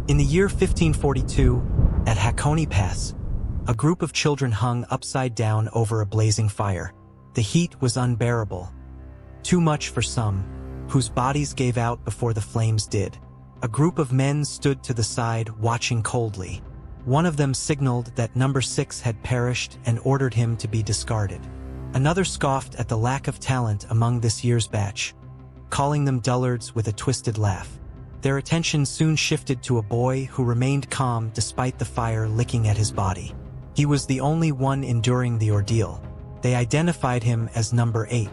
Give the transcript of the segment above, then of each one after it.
In the year 1542, at Hakone Pass, a group of children hung upside down over a blazing fire. The heat was unbearable. Too much for some, whose bodies gave out before the flames did. A group of men stood to the side, watching coldly. One of them signaled that number 6 had perished and ordered him to be discarded. Another scoffed at the lack of talent among this year's batch, calling them dullards with a twisted laugh. Their attention soon shifted to a boy who remained calm despite the fire licking at his body. He was the only one enduring the ordeal. They identified him as number 8.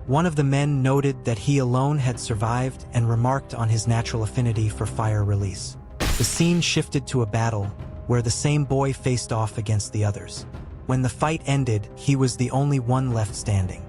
One of the men noted that he alone had survived and remarked on his natural affinity for fire release. The scene shifted to a battle where the same boy faced off against the others. When the fight ended, he was the only one left standing.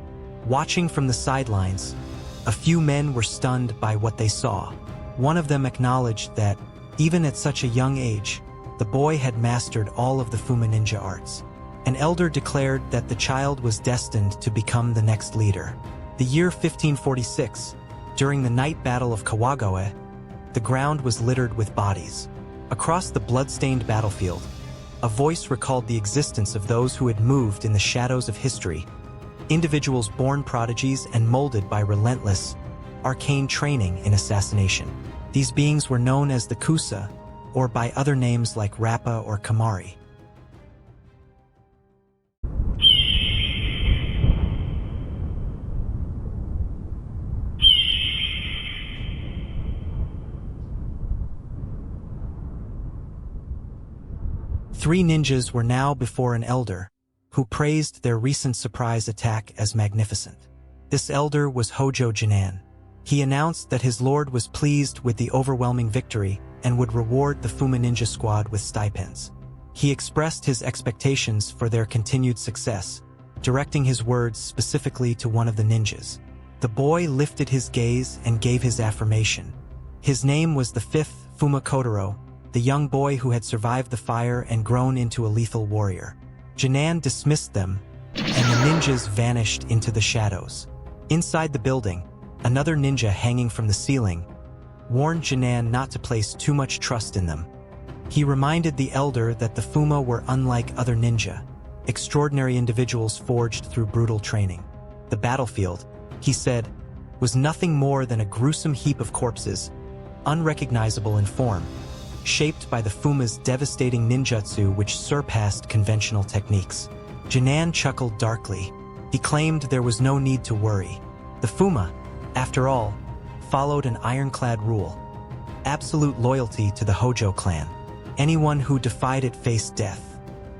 Watching from the sidelines, a few men were stunned by what they saw. One of them acknowledged that, even at such a young age, the boy had mastered all of the Fuuma ninja arts. An elder declared that the child was destined to become the next leader. The year 1546, during the night battle of Kawagoe, the ground was littered with bodies. Across the blood-stained battlefield, a voice recalled the existence of those who had moved in the shadows of history, individuals born prodigies and molded by relentless, arcane training in assassination. These beings were known as the Kusa, or by other names like Rappa or Kamari. Three ninjas were now before an elder, who praised their recent surprise attack as magnificent. This elder was Hojo Jinan. He announced that his lord was pleased with the overwhelming victory and would reward the Fuuma ninja squad with stipends. He expressed his expectations for their continued success, directing his words specifically to one of the ninjas. The boy lifted his gaze and gave his affirmation. His name was the 5th Fuuma Kotarou, the young boy who had survived the fire and grown into a lethal warrior. Jinan dismissed them, and the ninjas vanished into the shadows. Inside the building, another ninja hanging from the ceiling warned Jinan not to place too much trust in them. He reminded the elder that the Fuuma were unlike other ninja, extraordinary individuals forged through brutal training. The battlefield, he said, was nothing more than a gruesome heap of corpses, unrecognizable in form, shaped by the Fuuma's devastating ninjutsu which surpassed conventional techniques. Jinan chuckled darkly. He claimed there was no need to worry. The Fuuma, after all, followed an ironclad rule: absolute loyalty to the Hojo clan. Anyone who defied it faced death.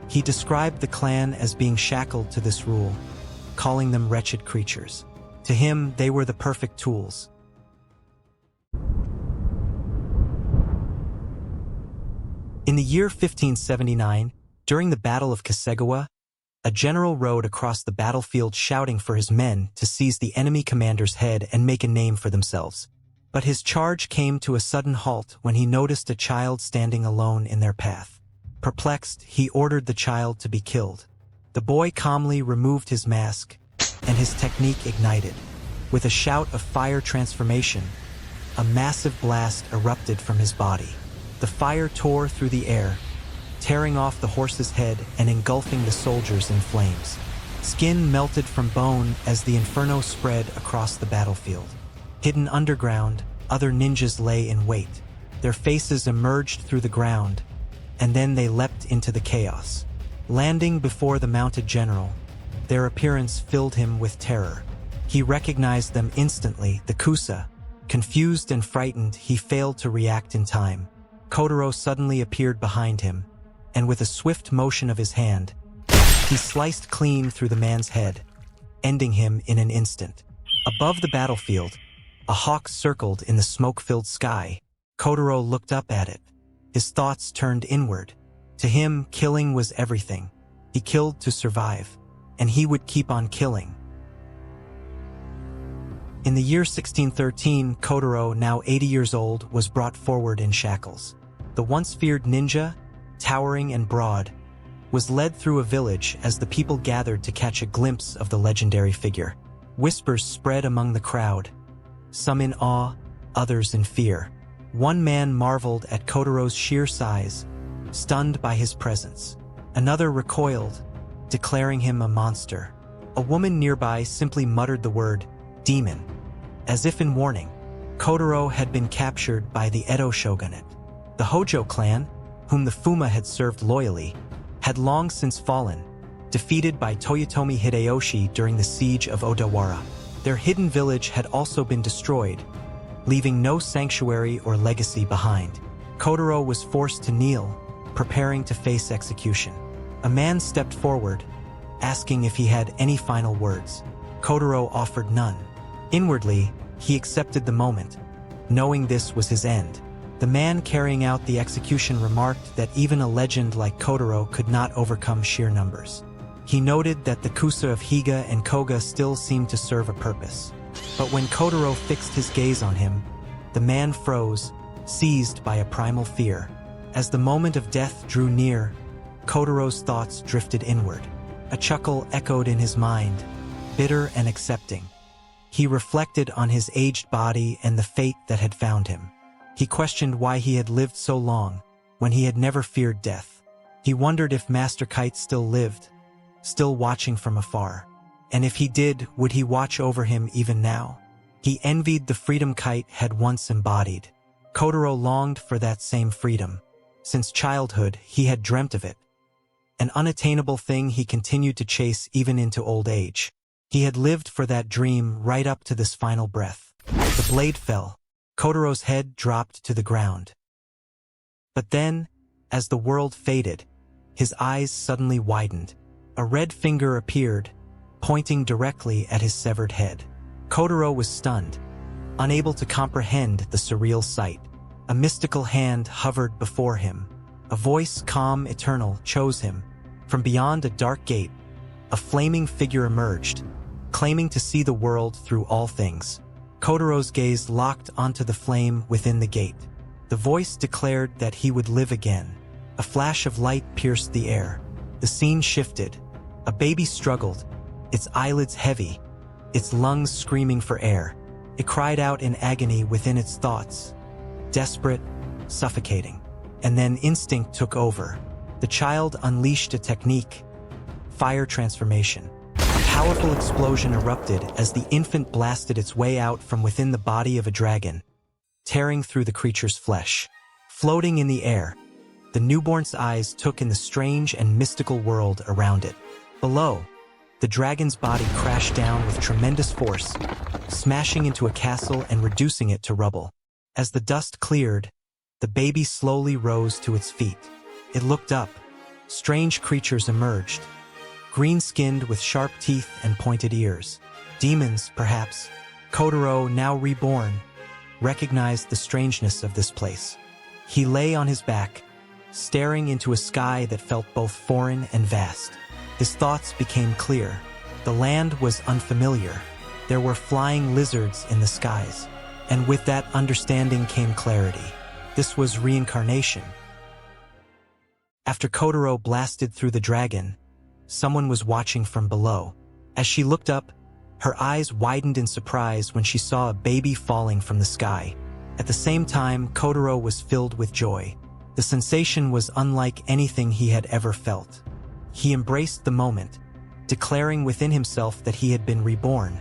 He described the clan as being shackled to this rule, calling them wretched creatures. To him, they were the perfect tools. In the year 1579, during the Battle of Kasegawa, a general rode across the battlefield shouting for his men to seize the enemy commander's head and make a name for themselves. But his charge came to a sudden halt when he noticed a child standing alone in their path. Perplexed, he ordered the child to be killed. The boy calmly removed his mask, and his technique ignited. With a shout of fire transformation, a massive blast erupted from his body. The fire tore through the air, tearing off the horse's head and engulfing the soldiers in flames. Skin melted from bone as the inferno spread across the battlefield. Hidden underground, other ninjas lay in wait. Their faces emerged through the ground, and then they leapt into the chaos. Landing before the mounted general, their appearance filled him with terror. He recognized them instantly, the Kusa. Confused and frightened, he failed to react in time. Kotarou suddenly appeared behind him, and with a swift motion of his hand, he sliced clean through the man's head, ending him in an instant. Above the battlefield, a hawk circled in the smoke-filled sky. Kotarou looked up at it. His thoughts turned inward. To him, killing was everything. He killed to survive, and he would keep on killing. In the year 1613, Kotarou, now 80 years old, was brought forward in shackles. The once feared ninja, towering and broad, was led through a village as the people gathered to catch a glimpse of the legendary figure. Whispers spread among the crowd, some in awe, others in fear. One man marveled at Kotarou's sheer size, stunned by his presence. Another recoiled, declaring him a monster. A woman nearby simply muttered the word, demon. As if in warning, Kotarou had been captured by the Edo shogunate. The Hojo clan, whom the Fuuma had served loyally, had long since fallen, defeated by Toyotomi Hideyoshi during the siege of Odawara. Their hidden village had also been destroyed, leaving no sanctuary or legacy behind. Kotarou was forced to kneel, preparing to face execution. A man stepped forward, asking if he had any final words. Kotarou offered none. Inwardly, he accepted the moment, knowing this was his end. The man carrying out the execution remarked that even a legend like Kotarou could not overcome sheer numbers. He noted that the Kusa of Higa and Koga still seemed to serve a purpose. But when Kotarou fixed his gaze on him, the man froze, seized by a primal fear. As the moment of death drew near, Kotarou's thoughts drifted inward. A chuckle echoed in his mind, bitter and accepting. He reflected on his aged body and the fate that had found him. He questioned why he had lived so long, when he had never feared death. He wondered if Master Kite still lived, still watching from afar. And if he did, would he watch over him even now? He envied the freedom Kite had once embodied. Kotarou longed for that same freedom. Since childhood, he had dreamt of it. An unattainable thing he continued to chase even into old age. He had lived for that dream right up to this final breath. The blade fell. Kotarou's head dropped to the ground. But then, as the world faded, his eyes suddenly widened. A red finger appeared, pointing directly at his severed head. Kotarou was stunned, unable to comprehend the surreal sight. A mystical hand hovered before him. A voice, calm, eternal, chose him. From beyond a dark gate, a flaming figure emerged, claiming to see the world through all things. Kotarou's gaze locked onto the flame within the gate. The voice declared that he would live again. A flash of light pierced the air. The scene shifted. A baby struggled, its eyelids heavy, its lungs screaming for air. It cried out in agony within its thoughts, desperate, suffocating. And then instinct took over. The child unleashed a technique, fire transformation. A powerful explosion erupted as the infant blasted its way out from within the body of a dragon, tearing through the creature's flesh. Floating in the air, the newborn's eyes took in the strange and mystical world around it. Below, the dragon's body crashed down with tremendous force, smashing into a castle and reducing it to rubble. As the dust cleared, the baby slowly rose to its feet. It looked up. Strange creatures emerged, green-skinned with sharp teeth and pointed ears. Demons, perhaps. Kotarou, now reborn, recognized the strangeness of this place. He lay on his back, staring into a sky that felt both foreign and vast. His thoughts became clear. The land was unfamiliar. There were flying lizards in the skies. And with that understanding came clarity. This was reincarnation. After Kotarou blasted through the dragon, someone was watching from below. As she looked up, her eyes widened in surprise when she saw a baby falling from the sky. At the same time, Kotarou was filled with joy. The sensation was unlike anything he had ever felt. He embraced the moment, declaring within himself that he had been reborn,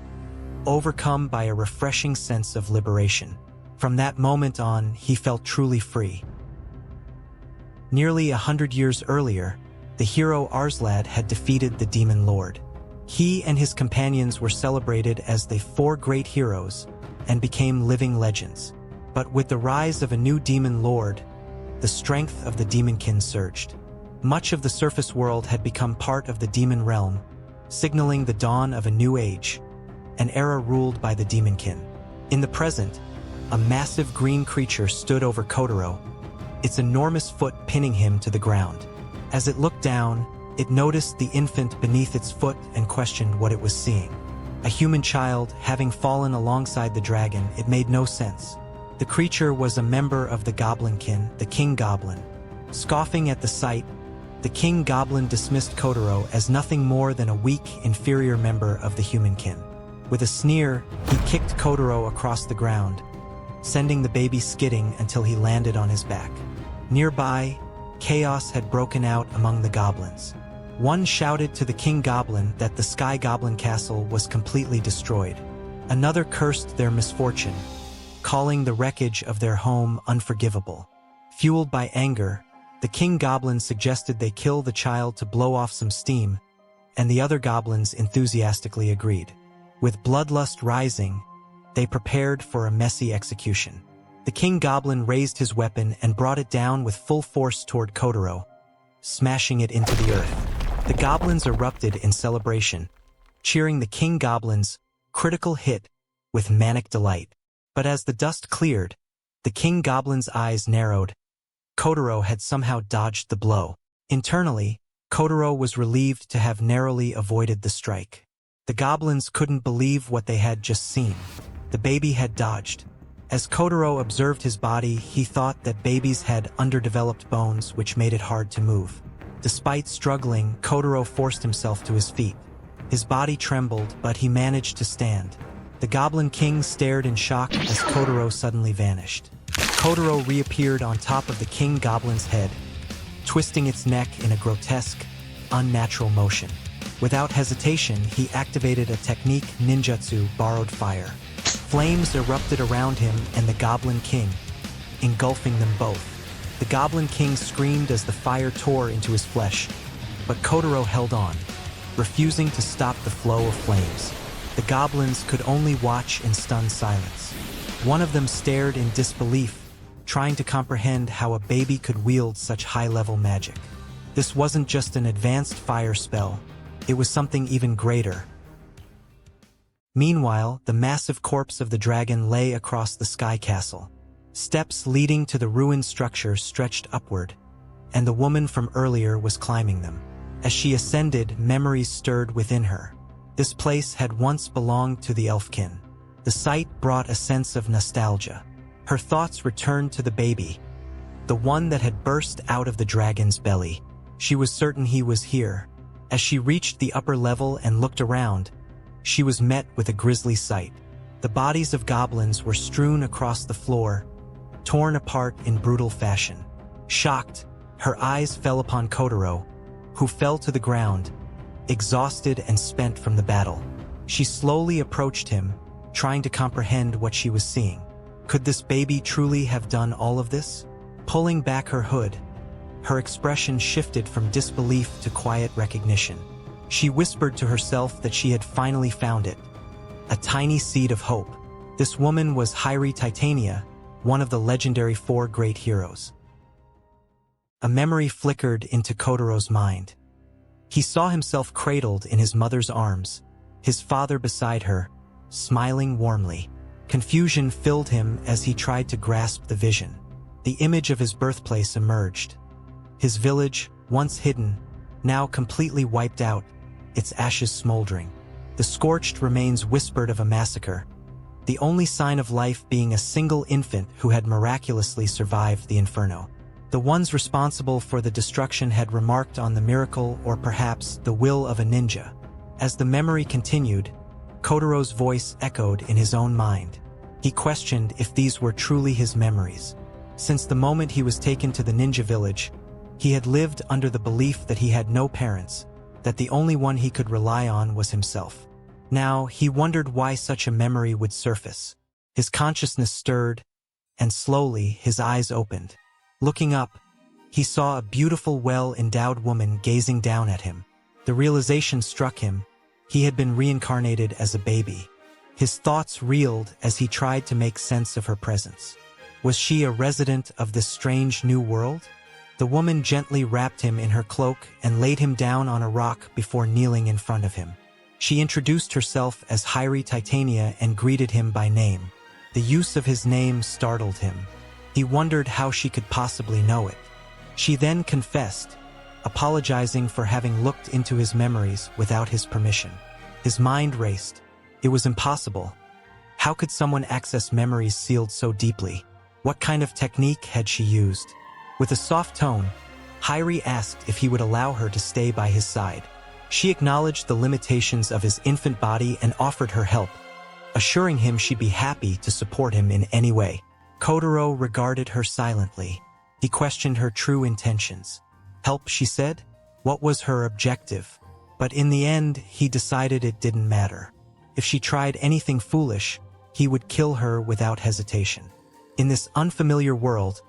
overcome by a refreshing sense of liberation. From that moment on, he felt truly free. Nearly 100 years earlier, the hero Arslad had defeated the Demon Lord. He and his companions were celebrated as the 4 great heroes and became living legends. But with the rise of a new Demon Lord, the strength of the Demonkin surged. Much of the surface world had become part of the demon realm, signaling the dawn of a new age, an era ruled by the Demonkin. In the present, a massive green creature stood over Kotarou, its enormous foot pinning him to the ground. As it looked down, it noticed the infant beneath its foot and questioned what it was seeing. A human child, having fallen alongside the dragon, it made no sense. The creature was a member of the Goblinkin, the King Goblin. Scoffing at the sight, the King Goblin dismissed Kotarou as nothing more than a weak, inferior member of the humankin. With a sneer, he kicked Kotarou across the ground, sending the baby skidding until he landed on his back. Nearby, chaos had broken out among the goblins. One shouted to the king goblin that the Sky Goblin Castle was completely destroyed. Another cursed their misfortune, calling the wreckage of their home unforgivable. Fueled by anger, the king goblin suggested they kill the child to blow off some steam, and the other goblins enthusiastically agreed. With bloodlust rising, they prepared for a messy execution. The king goblin raised his weapon and brought it down with full force toward Kotarou, smashing it into the earth. The goblins erupted in celebration, cheering the king goblin's critical hit with manic delight. But as the dust cleared, the king goblin's eyes narrowed. Kotarou had somehow dodged the blow. Internally, Kotarou was relieved to have narrowly avoided the strike. The goblins couldn't believe what they had just seen. The baby had dodged. As Kotarou observed his body, he thought that babies had underdeveloped bones which made it hard to move. Despite struggling, Kotarou forced himself to his feet. His body trembled, but he managed to stand. The Goblin King stared in shock as Kotarou suddenly vanished. Kotarou reappeared on top of the King Goblin's head, twisting its neck in a grotesque, unnatural motion. Without hesitation, he activated a technique ninjutsu borrowed fire. Flames erupted around him and the Goblin King, engulfing them both. The Goblin King screamed as the fire tore into his flesh, but Kotarou held on, refusing to stop the flow of flames. The goblins could only watch in stunned silence. One of them stared in disbelief, trying to comprehend how a baby could wield such high-level magic. This wasn't just an advanced fire spell, it was something even greater. Meanwhile, the massive corpse of the dragon lay across the sky castle. Steps leading to the ruined structure stretched upward, and the woman from earlier was climbing them. As she ascended, memories stirred within her. This place had once belonged to the Elfkin. The sight brought a sense of nostalgia. Her thoughts returned to the baby, the one that had burst out of the dragon's belly. She was certain he was here. As she reached the upper level and looked around, she was met with a grisly sight. The bodies of goblins were strewn across the floor, torn apart in brutal fashion. Shocked, her eyes fell upon Kotarou, who fell to the ground, exhausted and spent from the battle. She slowly approached him, trying to comprehend what she was seeing. Could this baby truly have done all of this? Pulling back her hood, her expression shifted from disbelief to quiet recognition. She whispered to herself that she had finally found it, a tiny seed of hope. This woman was Hyrie Titania, one of the legendary 4 great heroes. A memory flickered into Kotarou's mind. He saw himself cradled in his mother's arms, his father beside her, smiling warmly. Confusion filled him as he tried to grasp the vision. The image of his birthplace emerged. His village, once hidden, now completely wiped out, its ashes smoldering. The scorched remains whispered of a massacre, the only sign of life being a single infant who had miraculously survived the inferno. The ones responsible for the destruction had remarked on the miracle or perhaps the will of a ninja. As the memory continued, Kotarou's voice echoed in his own mind. He questioned if these were truly his memories. Since the moment he was taken to the ninja village, he had lived under the belief that he had no parents, that the only one he could rely on was himself. Now, he wondered why such a memory would surface. His consciousness stirred, and slowly his eyes opened. Looking up, he saw a beautiful, well-endowed woman gazing down at him. The realization struck him. He had been reincarnated as a baby. His thoughts reeled as he tried to make sense of her presence. Was she a resident of this strange new world? The woman gently wrapped him in her cloak and laid him down on a rock before kneeling in front of him. She introduced herself as Hyrie Titania and greeted him by name. The use of his name startled him. He wondered how she could possibly know it. She then confessed, apologizing for having looked into his memories without his permission. His mind raced. It was impossible. How could someone access memories sealed so deeply? What kind of technique had she used? With a soft tone, Hyrie asked if he would allow her to stay by his side. She acknowledged the limitations of his infant body and offered her help, assuring him she'd be happy to support him in any way. Kotarou regarded her silently. He questioned her true intentions. Help, she said? What was her objective? But in the end, he decided it didn't matter. If she tried anything foolish, he would kill her without hesitation. In this unfamiliar world,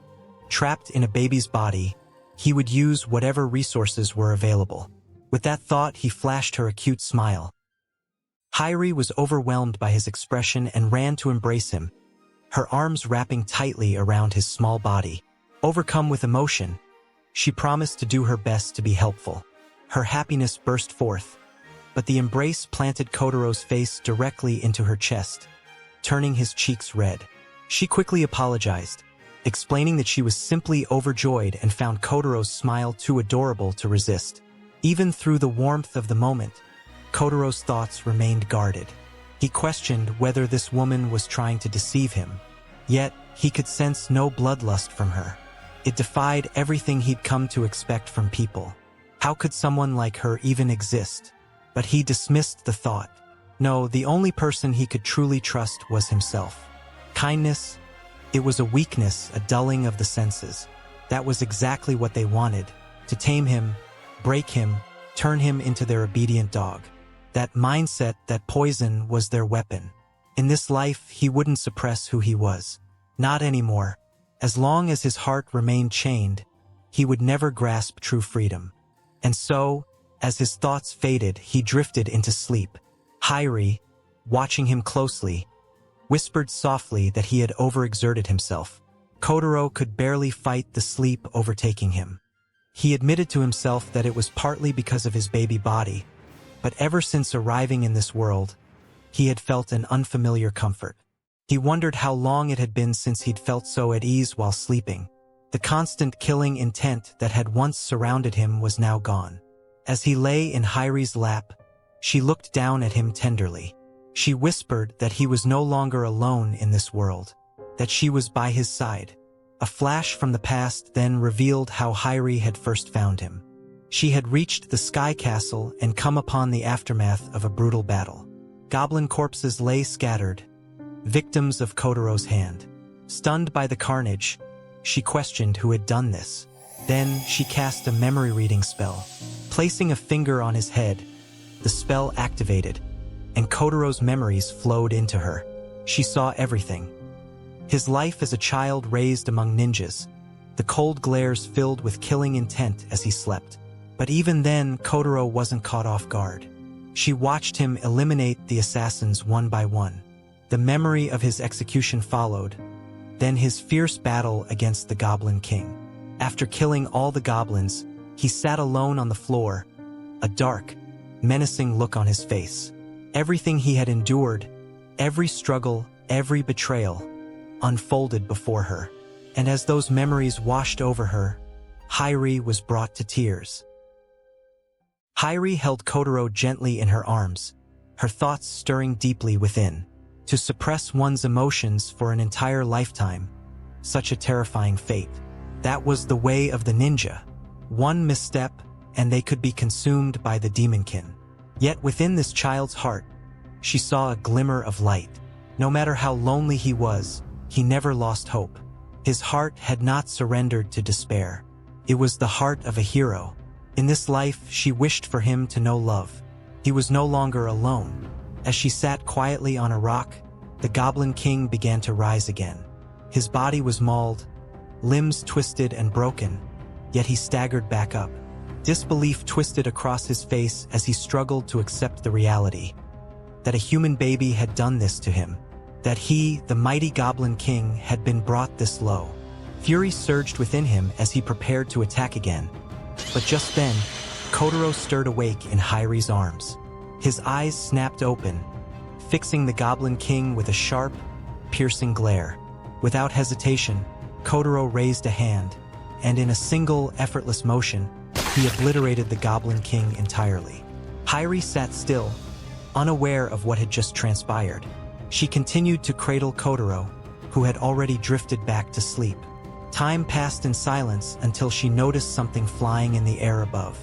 trapped in a baby's body, he would use whatever resources were available. With that thought, he flashed her a cute smile. Hairi was overwhelmed by his expression and ran to embrace him, her arms wrapping tightly around his small body. Overcome with emotion, she promised to do her best to be helpful. Her happiness burst forth, but the embrace planted Kotarou's face directly into her chest, turning his cheeks red. She quickly apologized, explaining that she was simply overjoyed and found Kotarou's smile too adorable to resist. Even through the warmth of the moment, Kotarou's thoughts remained guarded. He questioned whether this woman was trying to deceive him, yet he could sense no bloodlust from her. It defied everything he'd come to expect from people. How could someone like her even exist? But he dismissed the thought. No, the only person he could truly trust was himself. Kindness, it was a weakness, a dulling of the senses. That was exactly what they wanted, to tame him, break him, turn him into their obedient dog. That mindset, that poison, was their weapon. In this life, he wouldn't suppress who he was. Not anymore. As long as his heart remained chained, he would never grasp true freedom. And so, as his thoughts faded, he drifted into sleep. Hairi, watching him closely, whispered softly that he had overexerted himself. Kotarou could barely fight the sleep overtaking him. He admitted to himself that it was partly because of his baby body, but ever since arriving in this world, he had felt an unfamiliar comfort. He wondered how long it had been since he'd felt so at ease while sleeping. The constant killing intent that had once surrounded him was now gone. As he lay in Hairi's lap, she looked down at him tenderly. She whispered that he was no longer alone in this world, that she was by his side. A flash from the past then revealed how Hairi had first found him. She had reached the Sky Castle and come upon the aftermath of a brutal battle. Goblin corpses lay scattered, victims of Kotarou's hand. Stunned by the carnage, she questioned who had done this. Then she cast a memory-reading spell. Placing a finger on his head, the spell activated, and Kotarou's memories flowed into her. She saw everything. His life as a child raised among ninjas, the cold glares filled with killing intent as he slept. But even then, Kotarou wasn't caught off guard. She watched him eliminate the assassins one by one. The memory of his execution followed, then his fierce battle against the Goblin King. After killing all the goblins, he sat alone on the floor, a dark, menacing look on his face. Everything he had endured, every struggle, every betrayal, unfolded before her. And as those memories washed over her, Hairi was brought to tears. Hairi held Kotarou gently in her arms, her thoughts stirring deeply within. To suppress one's emotions for an entire lifetime, such a terrifying fate. That was the way of the ninja. One misstep, and they could be consumed by the demonkin. Yet within this child's heart, she saw a glimmer of light. No matter how lonely he was, he never lost hope. His heart had not surrendered to despair. It was the heart of a hero. In this life, she wished for him to know love. He was no longer alone. As she sat quietly on a rock, the Goblin King began to rise again. His body was mauled, limbs twisted and broken, yet he staggered back up. Disbelief twisted across his face as he struggled to accept the reality that a human baby had done this to him, that he, the mighty Goblin King, had been brought this low. Fury surged within him as he prepared to attack again. But just then, Kotarou stirred awake in Hairi's arms. His eyes snapped open, fixing the Goblin King with a sharp, piercing glare. Without hesitation, Kotarou raised a hand, and in a single, effortless motion, he obliterated the Goblin King entirely. Hairi sat still, unaware of what had just transpired. She continued to cradle Kotarou, who had already drifted back to sleep. Time passed in silence until she noticed something flying in the air above.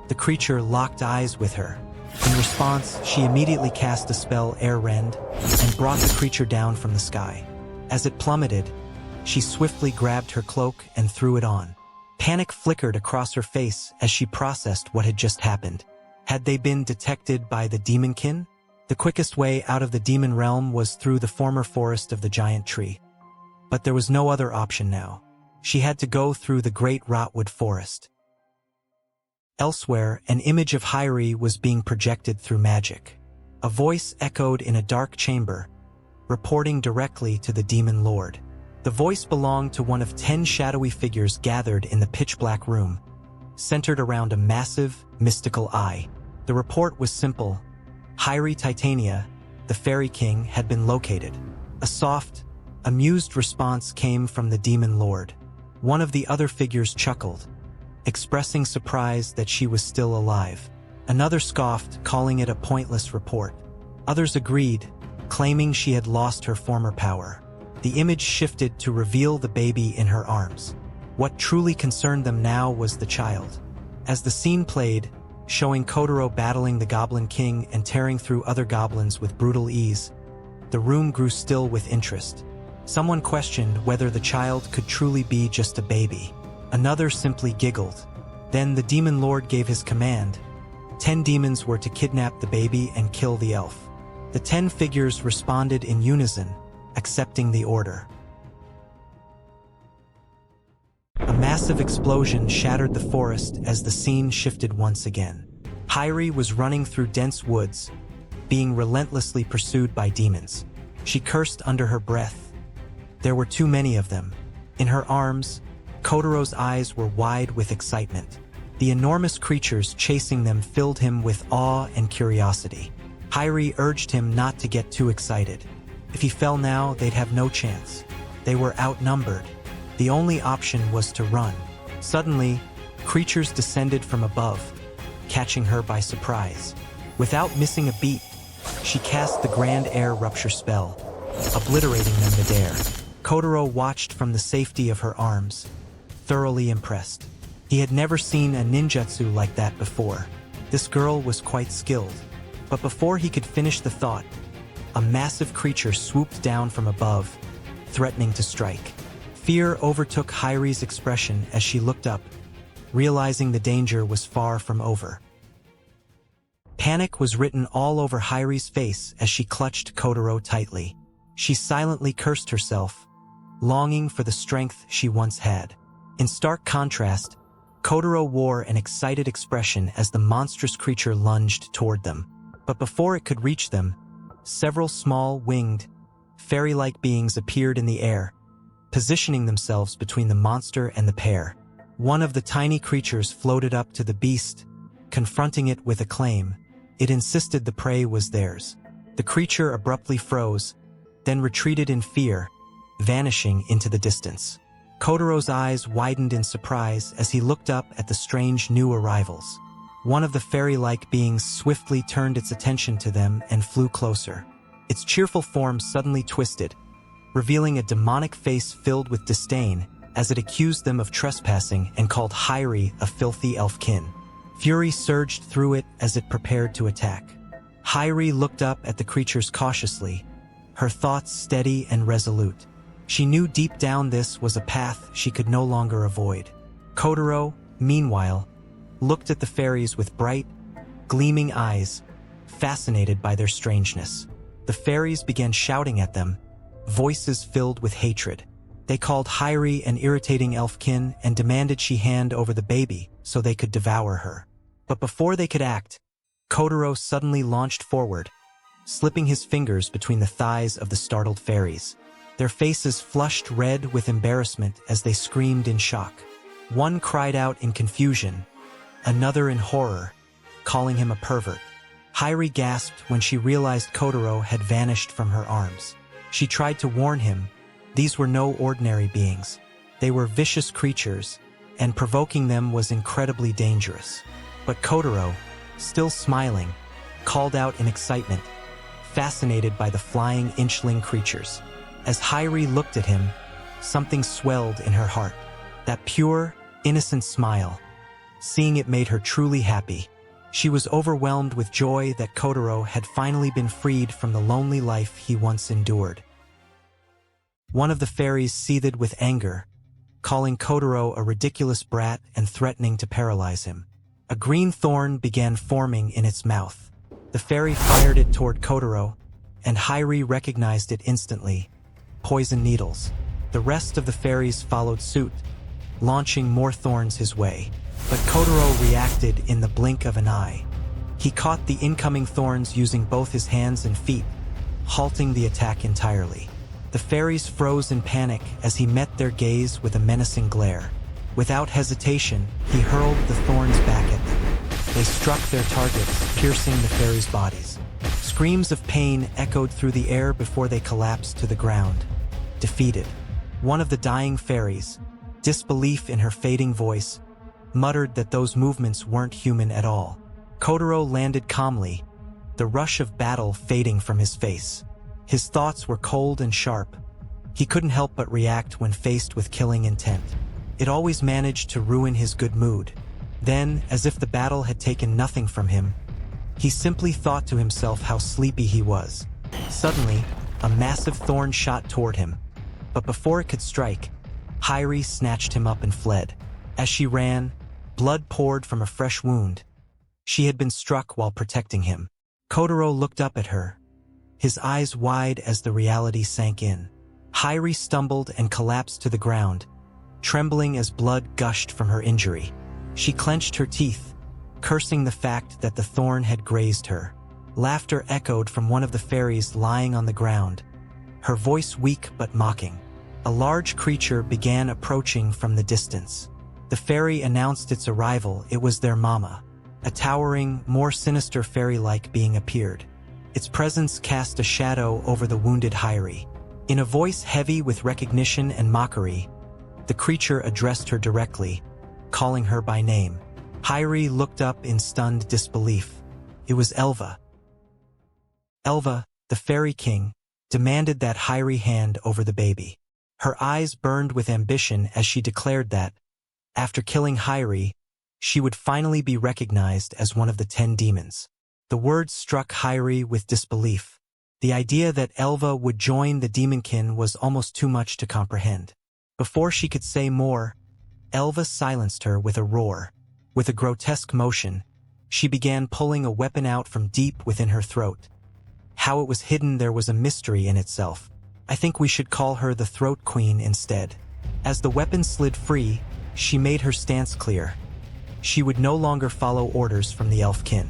The creature locked eyes with her. In response, she immediately cast a spell Air Rend and brought the creature down from the sky. As it plummeted, She swiftly grabbed her cloak and threw it on. Panic flickered across her face as she processed what had just happened. Had they been detected by the demonkin? The quickest way out of the demon realm was through the former forest of the giant tree. But there was no other option now. She had to go through the great rotwood forest. Elsewhere, an image of Hyrie was being projected through magic. A voice echoed in a dark chamber, reporting directly to the demon lord. The voice belonged to one of 10 shadowy figures gathered in the pitch-black room, centered around a massive, mystical eye. The report was simple. Hyrie Titania, the Fairy King, had been located. A soft, amused response came from the demon lord. One of the other figures chuckled, expressing surprise that she was still alive. Another scoffed, calling it a pointless report. Others agreed, claiming she had lost her former power. The image shifted to reveal the baby in her arms. What truly concerned them now was the child. As the scene played, showing Kotarou battling the Goblin King and tearing through other goblins with brutal ease, the room grew still with interest. Someone questioned whether the child could truly be just a baby. Another simply giggled. Then the demon lord gave his command. 10 demons were to kidnap the baby and kill the elf. The 10 figures responded in unison, accepting the order. A massive explosion shattered the forest as the scene shifted once again. Hyrie was running through dense woods, being relentlessly pursued by demons. She cursed under her breath. There were too many of them. In her arms, Kotarou's eyes were wide with excitement. The enormous creatures chasing them filled him with awe and curiosity. Hyrie urged him not to get too excited. If he fell now, they'd have no chance. They were outnumbered. The only option was to run. Suddenly, creatures descended from above, catching her by surprise. Without missing a beat, she cast the Grand Air Rupture spell, obliterating them midair. Kotarou watched from the safety of her arms, thoroughly impressed. He had never seen a ninjutsu like that before. This girl was quite skilled. But before he could finish the thought, a massive creature swooped down from above, threatening to strike. Fear overtook Hyrie's expression as she looked up, realizing the danger was far from over. Panic was written all over Hyrie's face as she clutched Kotarou tightly. She silently cursed herself, longing for the strength she once had. In stark contrast, Kotarou wore an excited expression as the monstrous creature lunged toward them. But before it could reach them, several small, winged, fairy-like beings appeared in the air, positioning themselves between the monster and the pair. One of the tiny creatures floated up to the beast, confronting it with a claim. It insisted the prey was theirs. The creature abruptly froze, then retreated in fear, vanishing into the distance. Kotarou's eyes widened in surprise as he looked up at the strange new arrivals. One of the fairy-like beings swiftly turned its attention to them and flew closer. Its cheerful form suddenly twisted, revealing a demonic face filled with disdain as it accused them of trespassing and called Hyrie a filthy elfkin. Fury surged through it as it prepared to attack. Hyrie looked up at the creatures cautiously, her thoughts steady and resolute. She knew deep down this was a path she could no longer avoid. Kotarou, meanwhile, looked at the fairies with bright, gleaming eyes, fascinated by their strangeness. The fairies began shouting at them, voices filled with hatred. They called Hyrie an irritating elfkin and demanded she hand over the baby so they could devour her. But before they could act, Kotarou suddenly launched forward, slipping his fingers between the thighs of the startled fairies. Their faces flushed red with embarrassment as they screamed in shock. One cried out in confusion, another in horror, calling him a pervert. Hyrie gasped when she realized Kotarou had vanished from her arms. She tried to warn him, these were no ordinary beings. They were vicious creatures, and provoking them was incredibly dangerous. But Kotarou, still smiling, called out in excitement, fascinated by the flying inchling creatures. As Hyrie looked at him, something swelled in her heart. That pure, innocent smile. Seeing it made her truly happy. She was overwhelmed with joy that Kotarou had finally been freed from the lonely life he once endured. One of the fairies seethed with anger, calling Kotarou a ridiculous brat and threatening to paralyze him. A green thorn began forming in its mouth. The fairy fired it toward Kotarou, and Hairi recognized it instantly. Poison needles. The rest of the fairies followed suit, launching more thorns his way. But Kotarou reacted in the blink of an eye. He caught the incoming thorns using both his hands and feet, halting the attack entirely. The fairies froze in panic as he met their gaze with a menacing glare. Without hesitation, he hurled the thorns back at them. They struck their targets, piercing the fairies' bodies. Screams of pain echoed through the air before they collapsed to the ground. Defeated. One of the dying fairies, disbelief in her fading voice, muttered that those movements weren't human at all. Kotarou landed calmly, the rush of battle fading from his face. His thoughts were cold and sharp. He couldn't help but react when faced with killing intent. It always managed to ruin his good mood. Then, as if the battle had taken nothing from him, he simply thought to himself how sleepy he was. Suddenly, a massive thorn shot toward him. But before it could strike, Hairi snatched him up and fled. As she ran, blood poured from a fresh wound. She had been struck while protecting him. Kotarou looked up at her, his eyes wide as the reality sank in. Hairi stumbled and collapsed to the ground, trembling as blood gushed from her injury. She clenched her teeth, cursing the fact that the thorn had grazed her. Laughter echoed from one of the fairies lying on the ground, her voice weak but mocking. A large creature began approaching from the distance. The fairy announced its arrival. It was their mama. A towering, more sinister fairy-like being appeared. Its presence cast a shadow over the wounded Hairi. In a voice heavy with recognition and mockery, the creature addressed her directly, calling her by name. Hairi looked up in stunned disbelief. It was Elva. Elva, the fairy king, demanded that Hairi hand over the baby. Her eyes burned with ambition as she declared that, after killing Hairi, she would finally be recognized as one of the 10 demons. The words struck Hairi with disbelief. The idea that Elva would join the demonkin was almost too much to comprehend. Before she could say more, Elva silenced her with a roar. With a grotesque motion, she began pulling a weapon out from deep within her throat. How it was hidden there was a mystery in itself. I think we should call her the Throat Queen instead. As the weapon slid free, she made her stance clear. She would no longer follow orders from the Elfkin.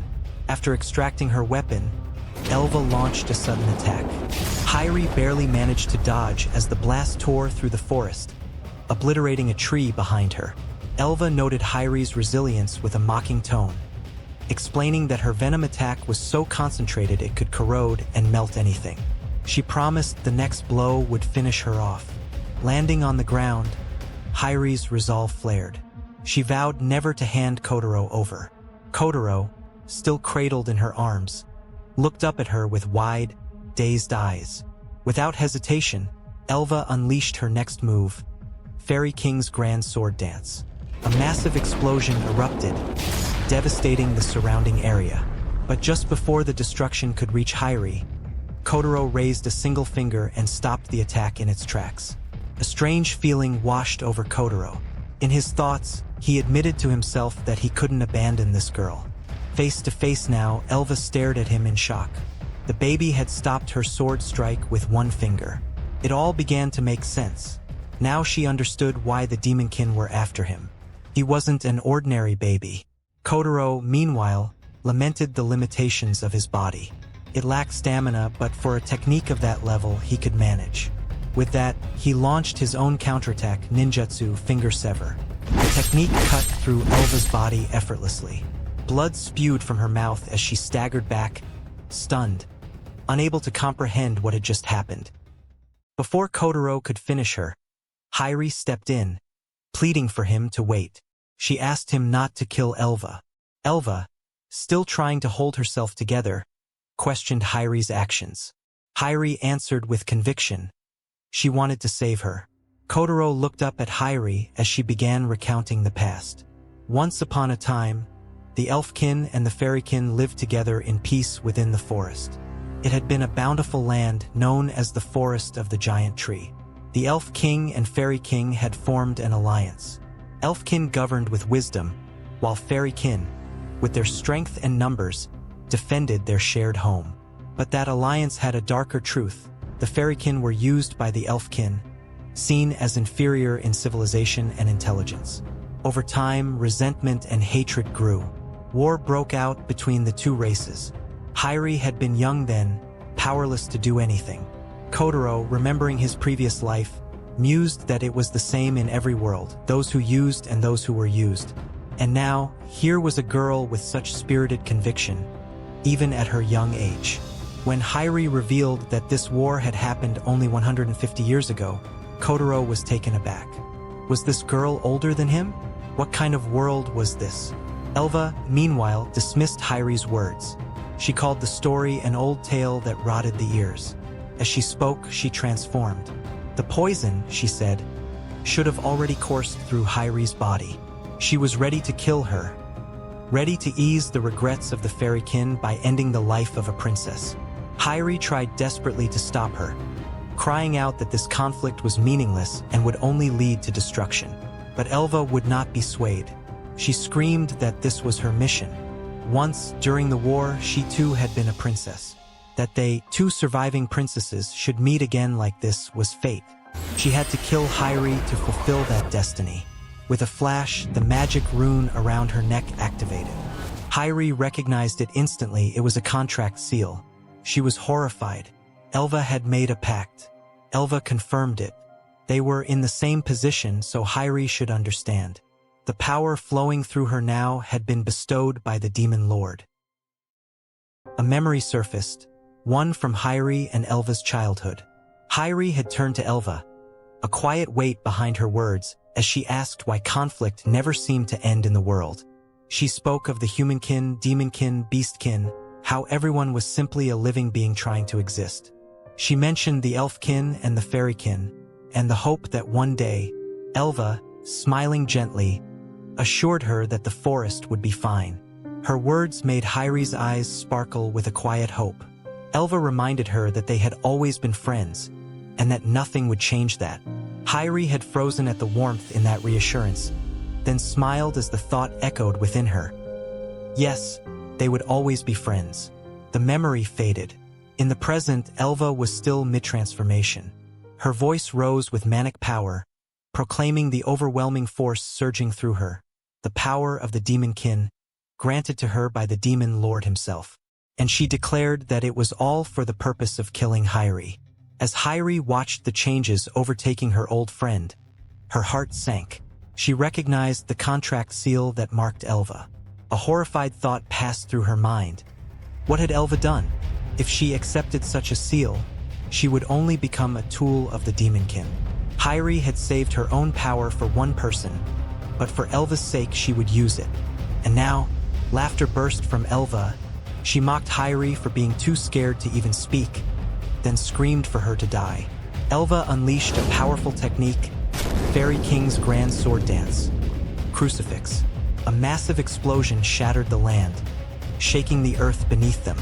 After extracting her weapon, Elva launched a sudden attack. Hairi barely managed to dodge as the blast tore through the forest, obliterating a tree behind her. Elva noted Hairi's resilience with a mocking tone, explaining that her venom attack was so concentrated it could corrode and melt anything. She promised the next blow would finish her off. Landing on the ground, Hairi's resolve flared. She vowed never to hand Kotarou over. Kotarou, still cradled in her arms, looked up at her with wide, dazed eyes. Without hesitation, Elva unleashed her next move, Fairy King's Grand Sword Dance. A massive explosion erupted, devastating the surrounding area. But just before the destruction could reach Hairi, Kotarou raised a single finger and stopped the attack in its tracks. A strange feeling washed over Kotarou. In his thoughts, he admitted to himself that he couldn't abandon this girl. Face to face now, Elva stared at him in shock. The baby had stopped her sword strike with one finger. It all began to make sense. Now she understood why the demonkin were after him. He wasn't an ordinary baby. Kotarou, meanwhile, lamented the limitations of his body. It lacked stamina, but for a technique of that level, he could manage. With that, he launched his own counterattack, ninjutsu Finger Sever. The technique cut through Elva's body effortlessly. Blood spewed from her mouth as she staggered back, stunned, unable to comprehend what had just happened. Before Kotarou could finish her, Hairi stepped in, pleading for him to wait. She asked him not to kill Elva. Elva, still trying to hold herself together, questioned Hairi's actions. Hairi answered with conviction. She wanted to save her. Kotarou looked up at Hairi as she began recounting the past. Once upon a time, the Elfkin and the Fairykin lived together in peace within the forest. It had been a bountiful land known as the Forest of the Giant Tree. The Elf King and Fairy King had formed an alliance. Elfkin governed with wisdom, while Fairykin, with their strength and numbers, defended their shared home. But that alliance had a darker truth. The Fairykin were used by the Elfkin, seen as inferior in civilization and intelligence. Over time, resentment and hatred grew. War broke out between the two races. Hyri had been young then, powerless to do anything. Kotarou, remembering his previous life, mused that it was the same in every world, those who used and those who were used. And now, here was a girl with such spirited conviction, even at her young age. When Hyri revealed that this war had happened only 150 years ago, Kotarou was taken aback. Was this girl older than him? What kind of world was this? Elva, meanwhile, dismissed Hyri's words. She called the story an old tale that rotted the ears. As she spoke, she transformed. The poison, she said, should have already coursed through Hyri's body. She was ready to kill her, ready to ease the regrets of the Fairykin by ending the life of a princess. Hyri tried desperately to stop her, crying out that this conflict was meaningless and would only lead to destruction. But Elva would not be swayed. She screamed that this was her mission. Once, during the war, she too had been a princess. That they, two surviving princesses, should meet again like this was fate. She had to kill Hyri to fulfill that destiny. With a flash, the magic rune around her neck activated. Hyri recognized it instantly. It was a contract seal. She was horrified. Elva had made a pact. Elva confirmed it. They were in the same position, so Hyri should understand. The power flowing through her now had been bestowed by the Demon Lord. A memory surfaced, one from Hyri and Elva's childhood. Hyri had turned to Elva, a quiet weight behind her words, as she asked why conflict never seemed to end in the world. She spoke of the humankin, demonkin, beastkin, how everyone was simply a living being trying to exist. She mentioned the elfkin and the fairykin, and the hope that one day, Elva, smiling gently, assured her that the forest would be fine. Her words made Hyri's eyes sparkle with a quiet hope. Elva reminded her that they had always been friends, and that nothing would change that. Hyri had frozen at the warmth in that reassurance, then smiled as the thought echoed within her. Yes, they would always be friends. The memory faded. In the present, Elva was still mid-transformation. Her voice rose with manic power, proclaiming the overwhelming force surging through her, the power of the demonkin, granted to her by the Demon Lord himself. And she declared that it was all for the purpose of killing Hyri. As Hyri watched the changes overtaking her old friend, her heart sank. She recognized the contract seal that marked Elva. A horrified thought passed through her mind. What had Elva done? If she accepted such a seal, she would only become a tool of the demonkin. Hyri had saved her own power for one person, but for Elva's sake she would use it. And now, laughter burst from Elva. She mocked Hyri for being too scared to even speak, then screamed for her to die. Elva unleashed a powerful technique, Fairy King's Grand Sword Dance. Crucifix. A massive explosion shattered the land, shaking the earth beneath them.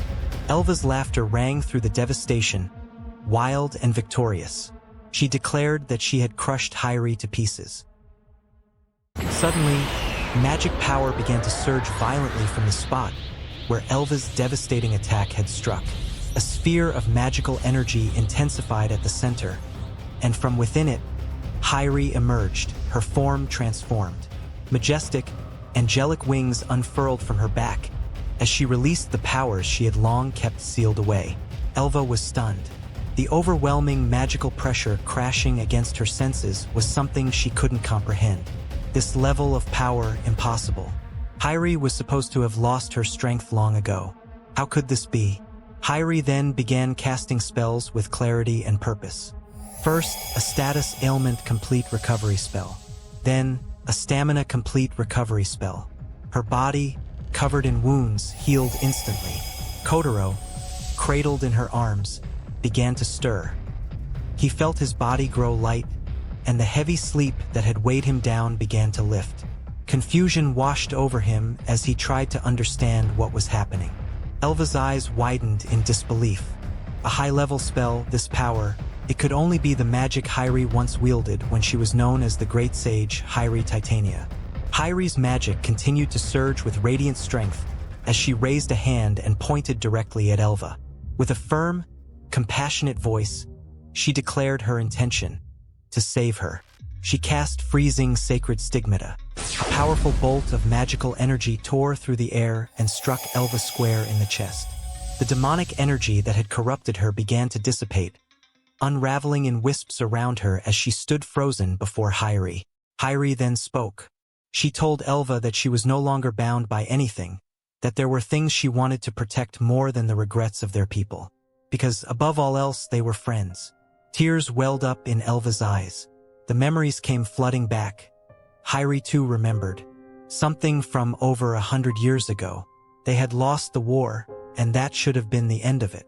Elva's laughter rang through the devastation, wild and victorious. She declared that she had crushed Hyri to pieces. Suddenly, magic power began to surge violently from the spot where Elva's devastating attack had struck. A sphere of magical energy intensified at the center, and from within it, Hyri emerged, her form transformed. Majestic, angelic wings unfurled from her back as she released the powers she had long kept sealed away. Elva was stunned. The overwhelming magical pressure crashing against her senses was something she couldn't comprehend. This level of power, impossible. Hyri was supposed to have lost her strength long ago. How could this be? Hyri then began casting spells with clarity and purpose. First, a status ailment complete recovery spell. Then, a stamina complete recovery spell. Her body, covered in wounds, healed instantly. Kotarou, cradled in her arms, began to stir. He felt his body grow light, and the heavy sleep that had weighed him down began to lift. Confusion washed over him as he tried to understand what was happening. Elva's eyes widened in disbelief. A high-level spell, this power, It could only be the magic Hyrie once wielded when she was known as the Great Sage Hyrie Titania. Hyrie's magic continued to surge with radiant strength as she raised a hand and pointed directly at Elva. With a firm, compassionate voice, she declared her intention to save her. She cast freezing sacred stigmata. A powerful bolt of magical energy tore through the air and struck Elva square in the chest. The demonic energy that had corrupted her began to dissipate, unraveling in wisps around her as she stood frozen before Hyrie. Hyrie then spoke. She told Elva that she was no longer bound by anything, that there were things she wanted to protect more than the regrets of their people. Because, above all else, they were friends. Tears welled up in Elva's eyes. The memories came flooding back. Hyrie too remembered. Something from over 100 years ago. They had lost the war, and that should have been the end of it.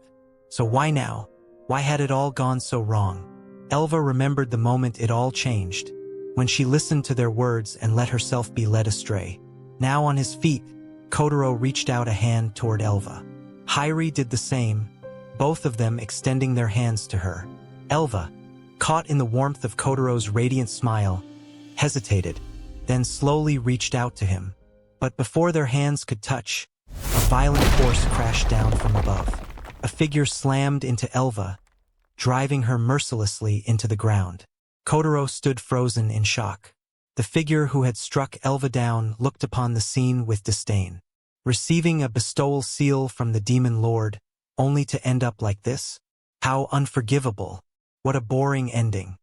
So why now? Why had it all gone so wrong? Elva remembered the moment it all changed, when she listened to their words and let herself be led astray. Now on his feet, Kotarou reached out a hand toward Elva. Hyrie did the same, both of them extending their hands to her. Elva, caught in the warmth of Kotarou's radiant smile, hesitated, then slowly reached out to him. But before their hands could touch, a violent force crashed down from above. A figure slammed into Elva, driving her mercilessly into the ground. Kotarou stood frozen in shock. The figure who had struck Elva down looked upon the scene with disdain. Receiving a bestowal seal from the demon lord, only to end up like this? How unforgivable. What a boring ending.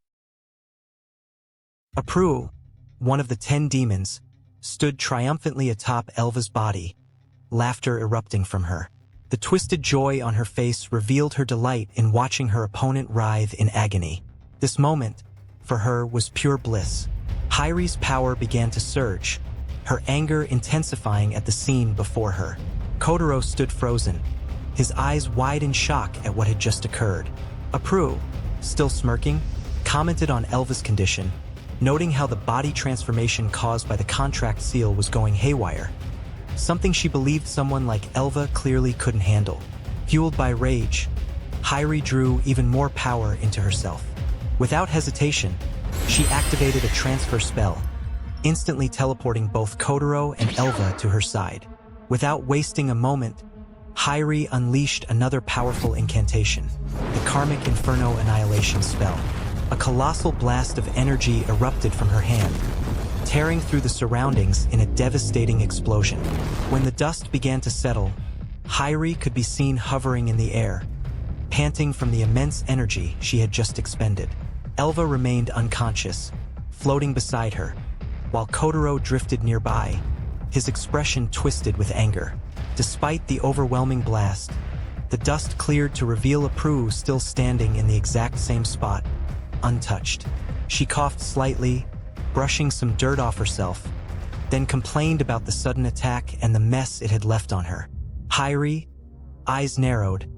Kotarou, one of the 10 demons, stood triumphantly atop Elva's body, laughter erupting from her. The twisted joy on her face revealed her delight in watching her opponent writhe in agony. This moment, for her, was pure bliss. Hyrie's power began to surge, her anger intensifying at the scene before her. Kotarou stood frozen, his eyes wide in shock at what had just occurred. Kotarou, still smirking, commented on Elva's condition, noting how the body transformation caused by the contract seal was going haywire. Something she believed someone like Elva clearly couldn't handle. Fueled by rage, Hyrie drew even more power into herself. Without hesitation, she activated a transfer spell, instantly teleporting both Kotarou and Elva to her side. Without wasting a moment, Hyrie unleashed another powerful incantation, the Karmic Inferno Annihilation spell. A colossal blast of energy erupted from her hand, tearing through the surroundings in a devastating explosion. When the dust began to settle, Hyrie could be seen hovering in the air, panting from the immense energy she had just expended. Elva remained unconscious, floating beside her, while Kotarou drifted nearby, his expression twisted with anger. Despite the overwhelming blast, the dust cleared to reveal Kotarou still standing in the exact same spot, untouched. She coughed slightly, brushing some dirt off herself, then complained about the sudden attack and the mess it had left on her. Hyrie, eyes narrowed,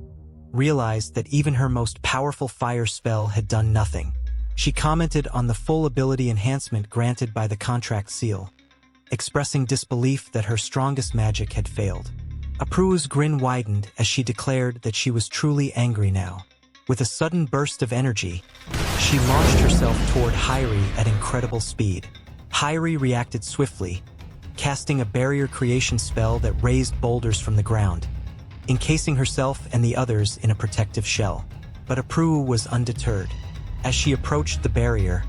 realized that even her most powerful fire spell had done nothing. She commented on the full ability enhancement granted by the contract seal, expressing disbelief that her strongest magic had failed. Kotarou's grin widened as she declared that she was truly angry now. With a sudden burst of energy, she launched herself toward Hyrie at incredible speed. Hyrie reacted swiftly, casting a barrier creation spell that raised boulders from the ground, encasing herself and the others in a protective shell. But Kotarou was undeterred. As she approached the barrier,